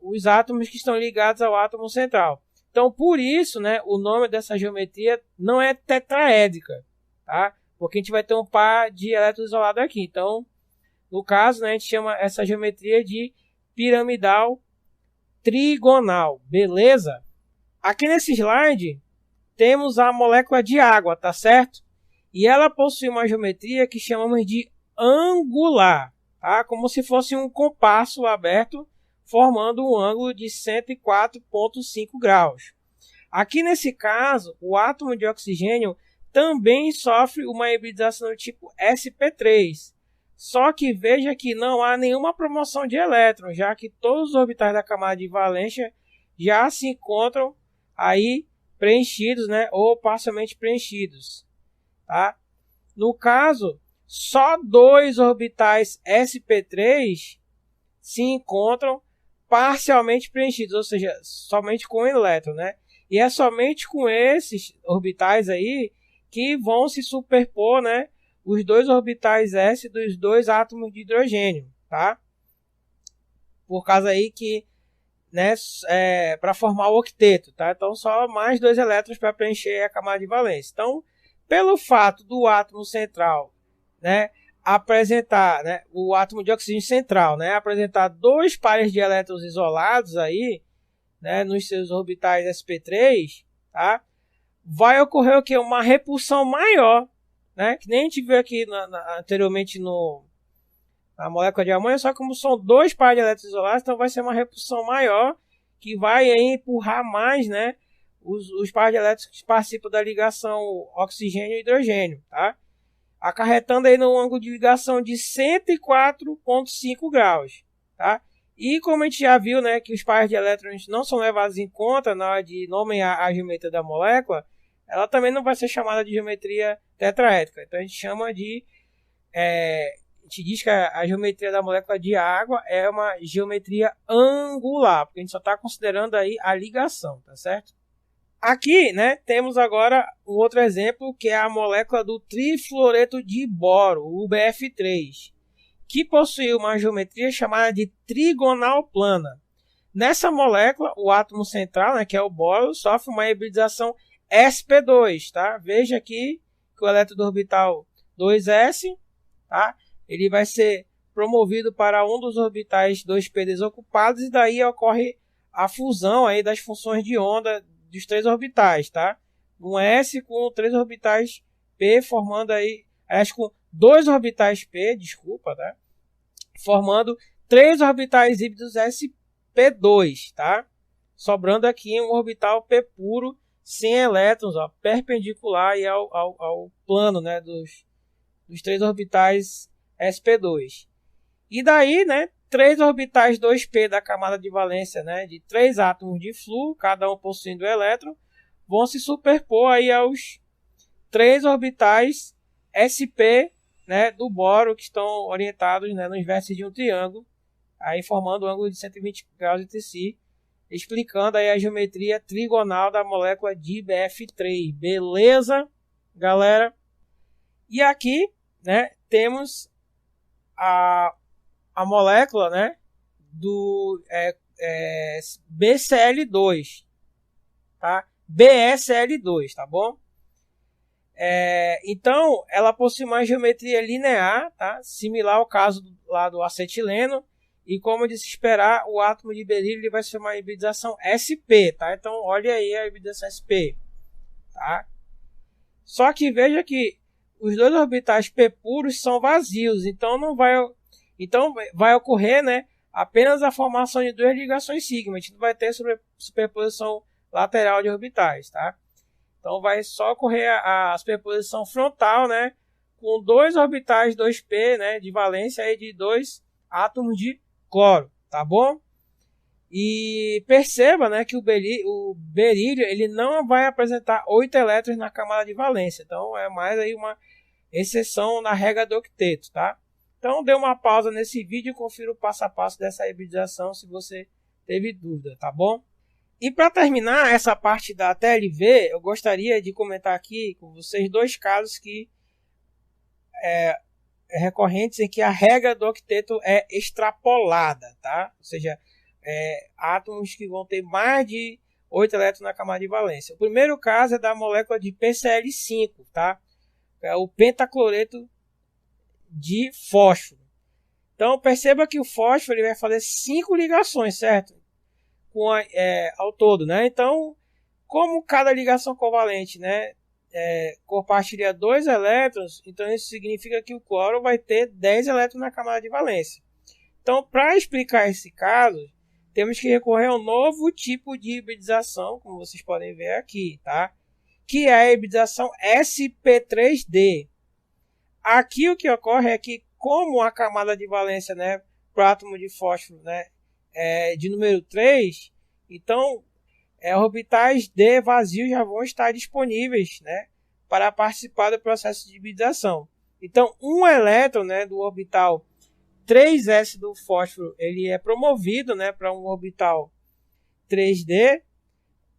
os átomos que estão ligados ao átomo central. Então, por isso, né, o nome dessa geometria não é tetraédrica, tá? Porque a gente vai ter um par de elétrons isolados aqui. Então, no caso, né, a gente chama essa geometria de piramidal trigonal, beleza? Aqui nesse slide temos a molécula de água, tá certo? E ela possui uma geometria que chamamos de angular, tá? Como se fosse um compasso aberto, formando um ângulo de 104,5 graus. Aqui nesse caso, o átomo de oxigênio também sofre uma hibridização do tipo sp3. Só que veja que não há nenhuma promoção de elétrons, já que todos os orbitais da camada de valência já se encontram aí preenchidos, né, ou parcialmente preenchidos, tá? No caso, só dois orbitais sp3 se encontram parcialmente preenchidos, ou seja, somente com elétron, né? E é somente com esses orbitais aí que vão se superpor, né, os dois orbitais s dos dois átomos de hidrogênio, tá? Por causa aí que, né, para formar o octeto, tá? Então só mais dois elétrons para preencher a camada de valência. Então, pelo fato do átomo central, né, apresentar, né, o átomo de oxigênio central, né, apresentar dois pares de elétrons isolados aí, né, nos seus orbitais sp3, tá? Vai ocorrer o que? Uma repulsão maior, né? Que nem a gente viu aqui anteriormente na molécula de amônia, só que como são dois pares de elétrons isolados, então vai ser uma repulsão maior que vai aí empurrar mais, né, os pares de elétrons que participam da ligação oxigênio e hidrogênio, tá? Acarretando aí num ângulo de ligação de 104,5 graus, tá? E como a gente já viu, né, que os pares de elétrons não são levados em conta na hora de nomear a geometria da molécula, ela também não vai ser chamada de geometria tetraédrica. Então a gente chama de... a gente diz que a geometria da molécula de água é uma geometria angular, porque a gente só está considerando aí a ligação, tá certo? Aqui, né, temos agora um outro exemplo, que é a molécula do trifluoreto de boro, o BF3, que possui uma geometria chamada de trigonal plana. Nessa molécula, o átomo central, né, que é o boro, sofre uma hibridização sp2, tá? Veja aqui que o elétron do orbital 2s, tá? Ele vai ser promovido para um dos orbitais 2p desocupados, e daí ocorre a fusão aí das funções de onda dos três orbitais, tá? Um s com três orbitais p, formando aí, acho com dois orbitais p, desculpa, tá? Formando três orbitais híbridos sp2, tá? Sobrando aqui um orbital p puro, sem elétrons, ó, perpendicular aí ao plano, né, dos três orbitais sp2. E daí, né, três orbitais 2p da camada de valência, né, de três átomos de flúor, cada um possuindo elétron, vão se superpor aí aos três orbitais sp, né, do boro, que estão orientados, né, nos vértices de um triângulo, aí formando um ângulo de 120 graus entre si, explicando aí a geometria trigonal da molécula de BF3. Beleza, galera? E aqui, né, temos a molécula, né, do BCl2, tá? BSL2, tá bom? Então, ela possui uma geometria linear, tá? Similar ao caso lá do acetileno. E como de se esperar, o átomo de berílio ele vai ser uma hibridização sp, tá? Então, olha aí a hibridização sp, tá? Só que veja que os dois orbitais p puros são vazios, então vai ocorrer, né, apenas a formação de duas ligações sigma. A gente não vai ter superposição lateral de orbitais, tá? Então vai só ocorrer a superposição frontal, né, com dois orbitais 2p, né, de valência aí de dois átomos de cloro, tá bom? E perceba, né, que o berílio ele não vai apresentar 8 elétrons na camada de valência. Então é mais aí uma exceção na regra do octeto, tá? Então dê uma pausa nesse vídeo e confira o passo a passo dessa hibridização se você teve dúvida, tá bom? E para terminar essa parte da TLV, eu gostaria de comentar aqui com vocês dois casos que recorrentes em que a regra do octeto é extrapolada, tá? Ou seja, átomos que vão ter mais de 8 elétrons na camada de valência. O primeiro caso é da molécula de PCl5, tá? É o pentacloreto de fósforo. Então perceba que o fósforo ele vai fazer 5 ligações, certo? Ao todo, né? Então, como cada ligação covalente, né, compartilha 2 elétrons, então isso significa que o cloro vai ter 10 elétrons na camada de valência. Então, para explicar esse caso, temos que recorrer a um novo tipo de hibridização, como vocês podem ver aqui, tá? Que é a hibridização sp3d. Aqui o que ocorre é que, como a camada de valência, né, para o átomo de fósforo, né, de número 3, então orbitais D vazios já vão estar disponíveis, né, para participar do processo de hibridização. Então, um elétron, né, do orbital 3s do fósforo ele é promovido, né, para um orbital 3d,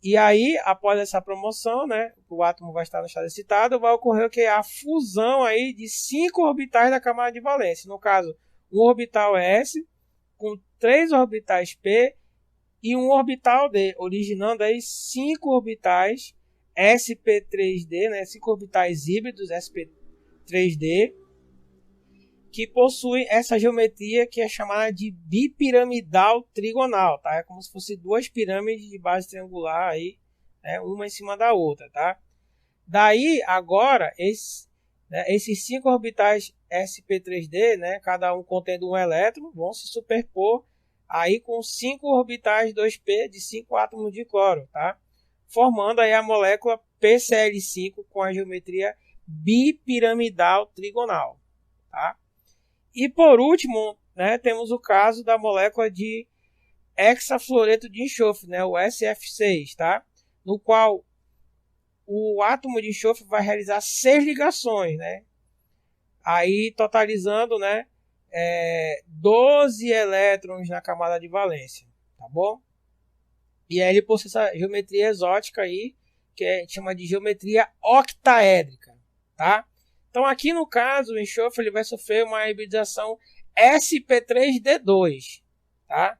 e aí, após essa promoção, né, o átomo vai estar no estado excitado, vai ocorrer a fusão aí de 5 orbitais da camada de valência. No caso, um orbital S com 3 orbitais P e um orbital D, originando aí 5 orbitais sp3d, né, 5 orbitais híbridos sp3d, que possuem essa geometria que é chamada de bipiramidal trigonal, tá? É como se fosse duas pirâmides de base triangular aí, né, uma em cima da outra, tá? Daí agora esses 5 orbitais sp3d, né, cada um contendo um elétron, vão se superpor aí com 5 orbitais 2p de 5 átomos de cloro, tá? Formando aí a molécula PCl5 com a geometria bipiramidal trigonal, tá? E por último, né, temos o caso da molécula de hexafluoreto de enxofre, né, o SF6, tá? No qual o átomo de enxofre vai realizar 6 ligações, né? Aí totalizando, né, 12 elétrons na camada de valência, tá bom? E aí ele possui essa geometria exótica aí, que a gente chama de geometria octaédrica, tá? Então aqui no caso o enxofre ele vai sofrer uma hibridização sp3d2, tá?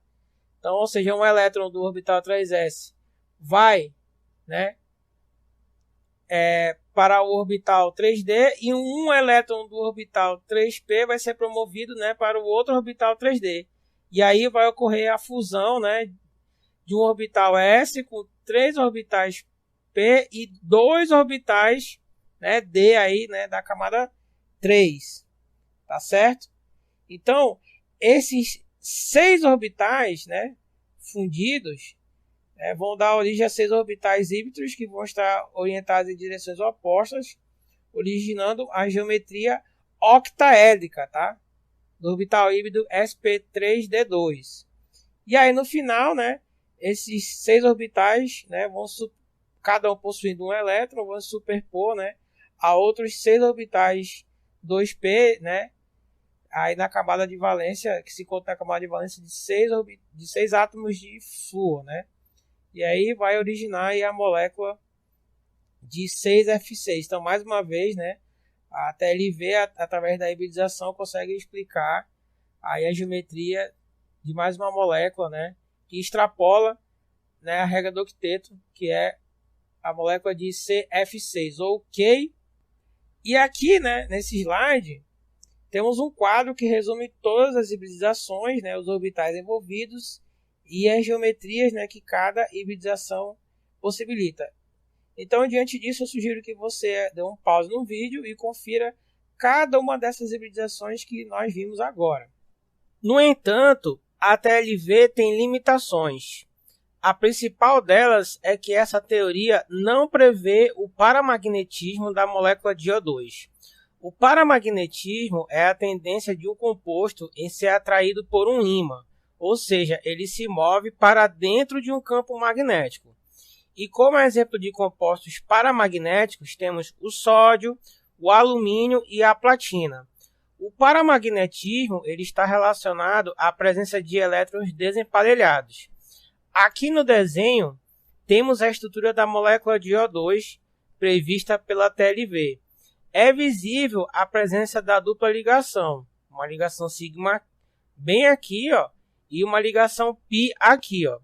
Então, ou seja, um elétron do orbital 3s vai, né, para o orbital 3d e um elétron do orbital 3p vai ser promovido, né, para o outro orbital 3d. E aí vai ocorrer a fusão, né, de um orbital s com 3 orbitais p e 2 orbitais, né, D aí, né, da camada 3, tá certo? Então, esses 6 orbitais, né, fundidos, vão dar origem a 6 orbitais híbridos que vão estar orientados em direções opostas, originando a geometria octaédrica, tá? Do orbital híbrido sp3d2. E aí no final, né, esses 6 orbitais, né, cada um possuindo um elétron, vão se superpor, né, a outros 6 orbitais 2p, né, aí na camada de valência, que se encontra na camada de valência de 6 átomos de flúor, né. e aí vai originar aí a molécula de 6F6. Então, mais uma vez, né, a TLV, através da hibridização, consegue explicar aí a geometria de mais uma molécula, né, que extrapola, né, a regra do octeto, que é a molécula de CF6 ou K. E aqui, né, nesse slide, temos um quadro que resume todas as hibridizações, né, os orbitais envolvidos e as geometrias, né, que cada hibridização possibilita. Então, diante disso, eu sugiro que você dê um pause no vídeo e confira cada uma dessas hibridizações que nós vimos agora. No entanto, a TLV tem limitações. A principal delas é que essa teoria não prevê o paramagnetismo da molécula de O2. O paramagnetismo é a tendência de um composto em ser atraído por um ímã, ou seja, ele se move para dentro de um campo magnético. E como exemplo de compostos paramagnéticos, temos o sódio, o alumínio e a platina. O paramagnetismo ele está relacionado à presença de elétrons desemparelhados. Aqui no desenho, temos a estrutura da molécula de O2 prevista pela TLV. É visível a presença da dupla ligação, uma ligação sigma bem aqui, ó, e uma ligação pi aqui, ó.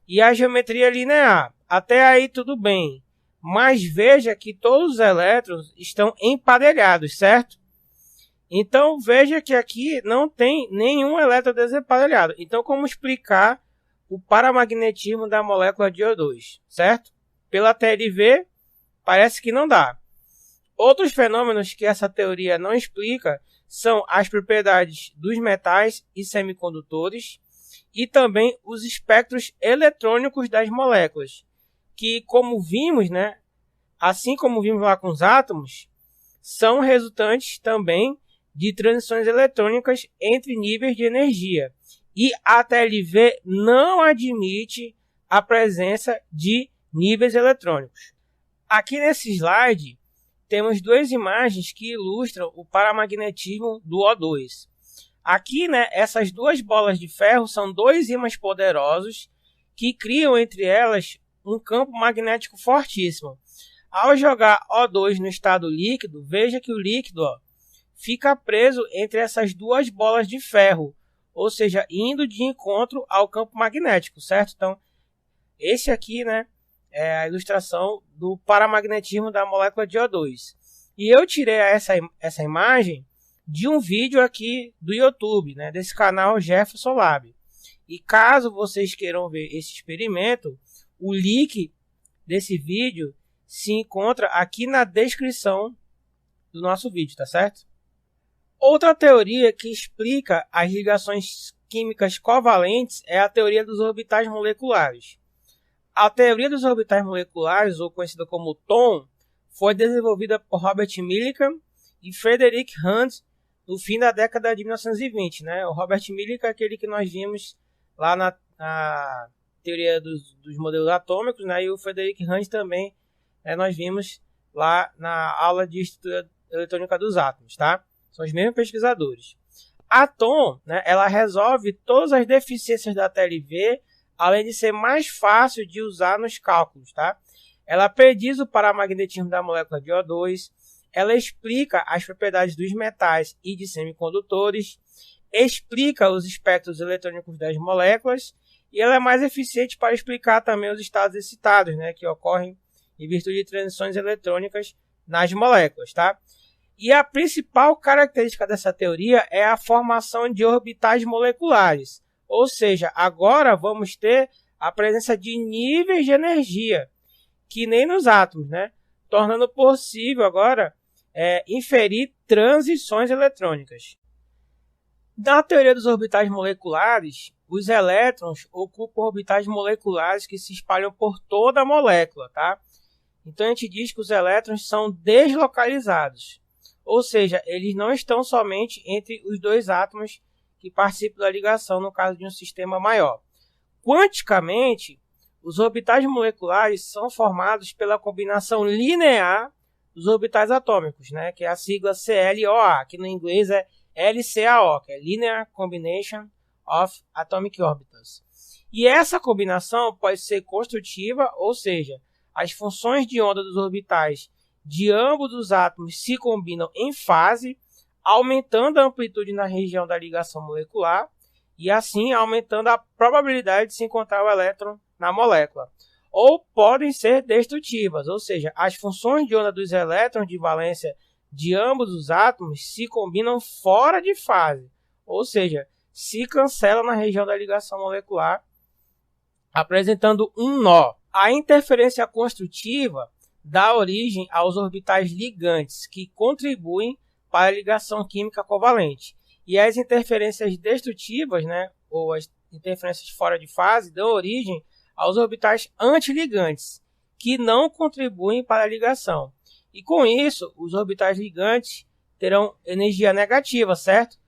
E a geometria linear. Até aí tudo bem, mas veja que todos os elétrons estão emparelhados, certo? Então veja que aqui não tem nenhum elétron desemparelhado. Então como explicar o paramagnetismo da molécula de O2, certo? Pela TLV, parece que não dá. Outros fenômenos que essa teoria não explica são as propriedades dos metais e semicondutores e também os espectros eletrônicos das moléculas, que, como vimos, né, assim como vimos lá com os átomos, são resultantes também de transições eletrônicas entre níveis de energia. E a TLV não admite a presença de níveis eletrônicos. Aqui nesse slide, temos duas imagens que ilustram o paramagnetismo do O2. Aqui, né, essas duas bolas de ferro são dois ímãs poderosos que criam entre elas um campo magnético fortíssimo. Ao jogar O2 no estado líquido, veja que o líquido, ó, fica preso entre essas duas bolas de ferro, ou seja, indo de encontro ao campo magnético, certo? Então, esse aqui, né, é a ilustração do paramagnetismo da molécula de O2. E eu tirei essa imagem de um vídeo aqui do YouTube, né, desse canal Jefferson Lab. E caso vocês queiram ver esse experimento, o link desse vídeo se encontra aqui na descrição do nosso vídeo, tá certo? Outra teoria que explica as ligações químicas covalentes é a teoria dos orbitais moleculares. A teoria dos orbitais moleculares, ou conhecida como TOM, foi desenvolvida por Robert Millikan e Frederick Hunt no fim da década de 1920. Né? O Robert Millikan é aquele que nós vimos lá na teoria dos modelos atômicos, né? E o Frederick Hunt também nós vimos lá na aula de estrutura eletrônica dos átomos. Tá? São os mesmos pesquisadores. A TOM, né, ela resolve todas as deficiências da TLV, além de ser mais fácil de usar nos cálculos. Tá? Ela prediz o paramagnetismo da molécula de O2, ela explica as propriedades dos metais e de semicondutores, explica os espectros eletrônicos das moléculas e ela é mais eficiente para explicar também os estados excitados, né, que ocorrem em virtude de transições eletrônicas nas moléculas. Tá? E a principal característica dessa teoria é a formação de orbitais moleculares, ou seja, agora vamos ter a presença de níveis de energia, que nem nos átomos, né? Tornando possível agora inferir transições eletrônicas. Na teoria dos orbitais moleculares, os elétrons ocupam orbitais moleculares que se espalham por toda a molécula. Tá? Então a gente diz que os elétrons são deslocalizados, ou seja, eles não estão somente entre os dois átomos que participam da ligação, no caso de um sistema maior. Quanticamente, os orbitais moleculares são formados pela combinação linear dos orbitais atômicos, né, que é a sigla CLOA, que no inglês é LCAO, que é Linear Combination of Atomic Orbitals. E essa combinação pode ser construtiva, ou seja, as funções de onda dos orbitais de ambos os átomos se combinam em fase, aumentando a amplitude na região da ligação molecular e assim aumentando a probabilidade de se encontrar o elétron na molécula. Ou podem ser destrutivas, ou seja, as funções de onda dos elétrons de valência de ambos os átomos se combinam fora de fase, ou seja, se cancelam na região da ligação molecular, apresentando um nó. A interferência construtiva dá origem aos orbitais ligantes, que contribuem para a ligação química covalente. E as interferências destrutivas, ou as interferências fora de fase, dão origem aos orbitais antiligantes, que não contribuem para a ligação. E com isso, os orbitais ligantes terão energia negativa, certo?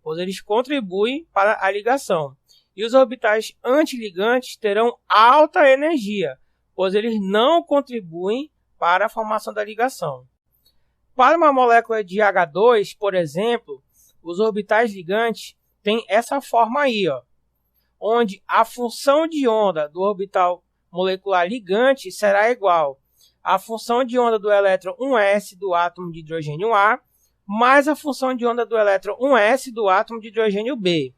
Pois eles contribuem para a ligação. E os orbitais antiligantes terão alta energia, pois eles não contribuem para a formação da ligação. Para uma molécula de H2, por exemplo, os orbitais ligantes têm essa forma aí, onde a função de onda do orbital molecular ligante será igual à função de onda do elétron 1s do átomo de hidrogênio A mais a função de onda do elétron 1s do átomo de hidrogênio B.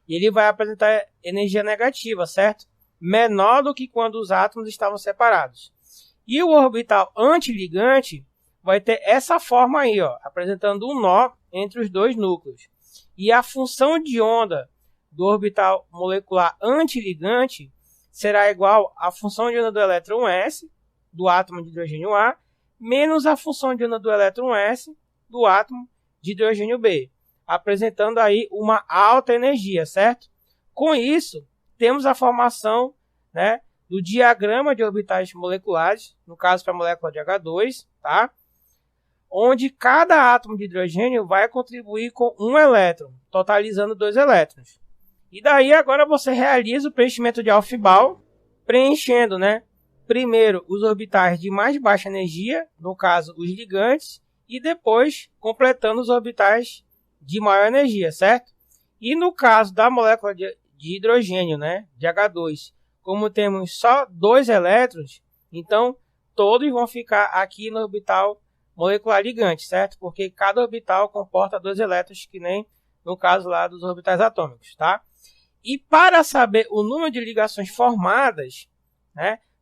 E ele vai apresentar energia negativa, certo? Menor do que quando os átomos estavam separados. E o orbital antiligante vai ter essa forma aí, apresentando um nó entre os dois núcleos. E a função de onda do orbital molecular antiligante será igual à função de onda do elétron s do átomo de hidrogênio A menos a função de onda do elétron s do átomo de hidrogênio B, apresentando aí uma alta energia, certo? Com isso, temos a formação, do diagrama de orbitais moleculares, no caso para a molécula de H2, tá? Onde cada átomo de hidrogênio vai contribuir com um elétron, totalizando 2 elétrons. E daí agora você realiza o preenchimento de Aufbau, preenchendo, primeiro os orbitais de mais baixa energia, no caso os ligantes, e depois completando os orbitais de maior energia, certo? E no caso da molécula de hidrogênio, de H2, como temos só 2 elétrons, então todos vão ficar aqui no orbital molecular ligante, certo? Porque cada orbital comporta 2 elétrons, que nem no caso lá dos orbitais atômicos, tá? E para saber o número de ligações formadas,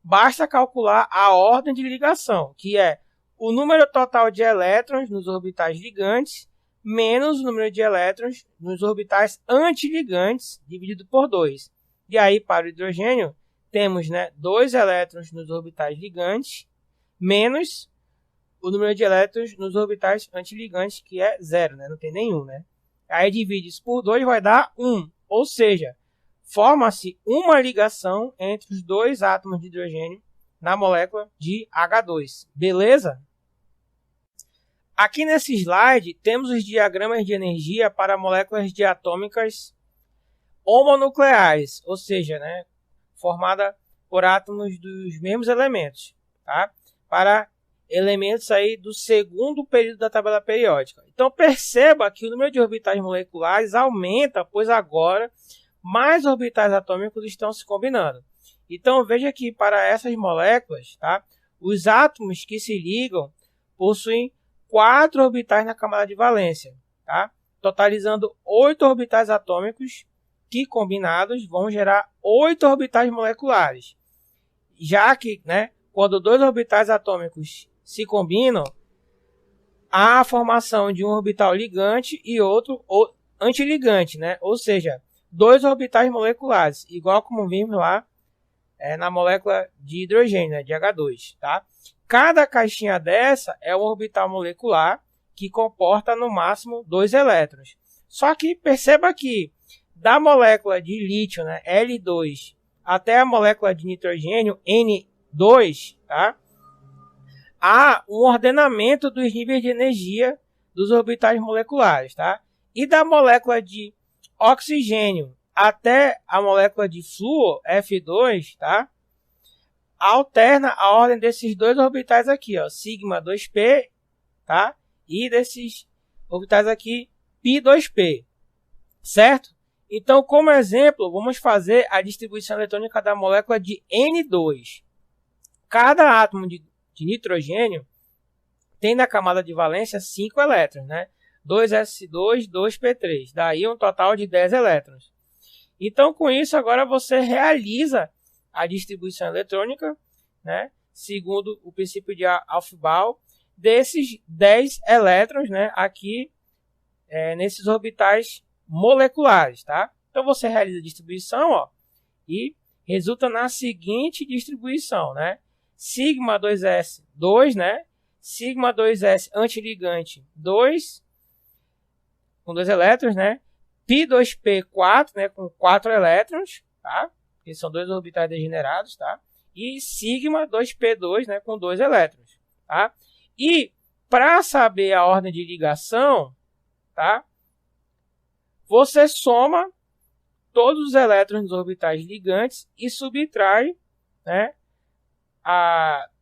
basta calcular a ordem de ligação, que é o número total de elétrons nos orbitais ligantes menos o número de elétrons nos orbitais antiligantes dividido por 2. E aí, para o hidrogênio, temos 2 elétrons nos orbitais ligantes menos o número de elétrons nos orbitais antiligantes, que é 0, não tem nenhum. Aí divide isso por 2, vai dar 1. Ou seja, forma-se uma ligação entre os 2 átomos de hidrogênio na molécula de H2. Beleza? Aqui nesse slide temos os diagramas de energia para moléculas diatômicas homonucleares, ou seja, formada por átomos dos mesmos elementos, tá? Para elementos aí do segundo período da tabela periódica. Então perceba que o número de orbitais moleculares aumenta, pois agora mais orbitais atômicos estão se combinando. Então veja que para essas moléculas, tá? Os átomos que se ligam possuem 4 orbitais na camada de valência, tá? Totalizando 8 orbitais atômicos que combinados vão gerar 8 orbitais moleculares. Já que, quando 2 orbitais atômicos se combinam, há a formação de um orbital ligante e outro antiligante, ou seja, 2 orbitais moleculares, igual como vimos lá na molécula de hidrogênio, de H2, tá? Cada caixinha dessa é um orbital molecular que comporta no máximo 2 elétrons. Só que perceba que da molécula de lítio, L2, até a molécula de nitrogênio, N2, tá? Há um ordenamento dos níveis de energia dos orbitais moleculares, tá? E da molécula de oxigênio até a molécula de flúor, F2, tá? Alterna a ordem desses 2 orbitais aqui, sigma 2p, tá? E desses orbitais aqui, pi 2p, certo? Então, como exemplo, vamos fazer a distribuição eletrônica da molécula de N2. Cada átomo de nitrogênio tem na camada de valência 5 elétrons, né? 2s2, 2p3. Daí um total de 10 elétrons. Então, com isso, agora você realiza a distribuição eletrônica, né? Segundo o princípio de Aufbau, desses 10 elétrons, né? Aqui, nesses orbitais moleculares, tá? Então, você realiza a distribuição, ó, e resulta na seguinte distribuição, né? Sigma 2s 2, né? Sigma 2s antiligante 2, com 2 elétrons, né? Pi2p 4, né? Com 4 elétrons, tá? Que são dois orbitais degenerados, tá? E sigma 2p2, né? Com 2 elétrons, tá? E para saber a ordem de ligação, tá? Você soma todos os elétrons dos orbitais ligantes e subtrai, né?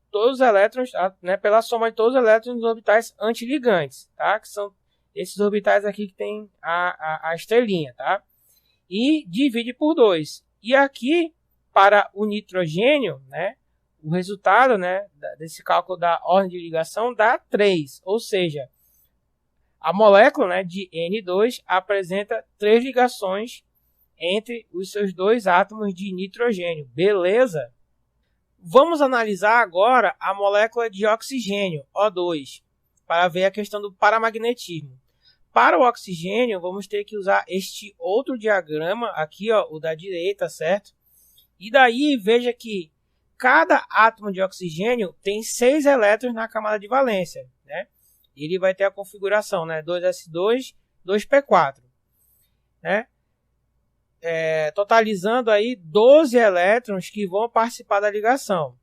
Todos os elétrons, né, pela soma de todos os elétrons dos orbitais antiligantes, tá? Que são esses orbitais aqui que tem a estrelinha, tá? E divide por 2. E aqui, para o nitrogênio, né, o resultado, né, desse cálculo da ordem de ligação dá 3. Ou seja, a molécula, né, de N2 apresenta 3 ligações entre os seus dois átomos de nitrogênio. Beleza? Vamos analisar agora a molécula de oxigênio, O2, para ver a questão do paramagnetismo. Para o oxigênio, vamos ter que usar este outro diagrama, aqui, ó, o da direita, certo? E daí, veja que cada átomo de oxigênio tem 6 elétrons na camada de valência, né? Ele vai ter a configuração, né? 2s2, 2p4, né? Totalizando aí 12 elétrons que vão participar da ligação.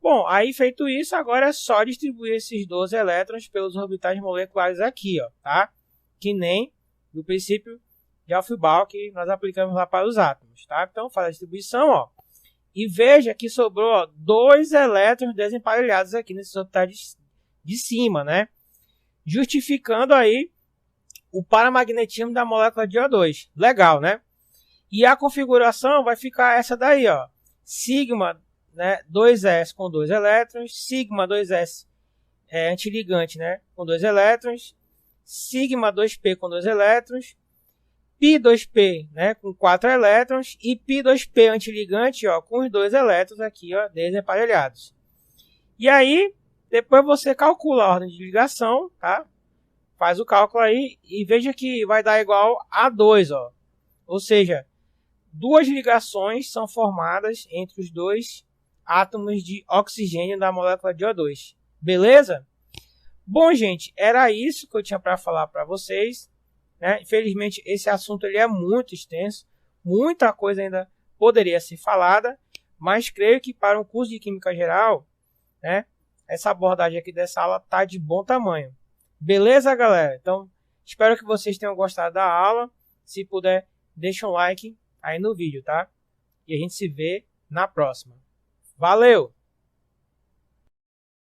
Bom, aí feito isso, agora é só distribuir esses 12 elétrons pelos orbitais moleculares aqui, ó, tá? Que nem do princípio de Aufbau que nós aplicamos lá para os átomos, tá? Então, faz a distribuição, ó. E veja que sobrou, ó, 2 elétrons desemparelhados aqui nesses orbitais de cima, né? Justificando aí o paramagnetismo da molécula de O2. Legal, né? E a configuração vai ficar essa daí, ó. Sigma, né, 2s com 2 elétrons, sigma 2s antiligante, né, com 2 elétrons, sigma 2p com 2 elétrons, pi2p, né, com 4 elétrons e pi2p antiligante, ó, com os 2 elétrons aqui, ó, desemparelhados. E aí, depois você calcula a ordem de ligação, tá? Faz o cálculo aí e veja que vai dar igual a 2, ó. Ou seja, 2 ligações são formadas entre os dois átomos de oxigênio da molécula de O2. Beleza? Bom, gente, era isso que eu tinha para falar para vocês, né? Infelizmente, esse assunto ele é muito extenso. Muita coisa ainda poderia ser falada, mas creio que para um curso de Química Geral, né, essa abordagem aqui dessa aula está de bom tamanho. Beleza, galera? Então, espero que vocês tenham gostado da aula. Se puder, deixa um like aí no vídeo, tá? E a gente se vê na próxima. Valeu!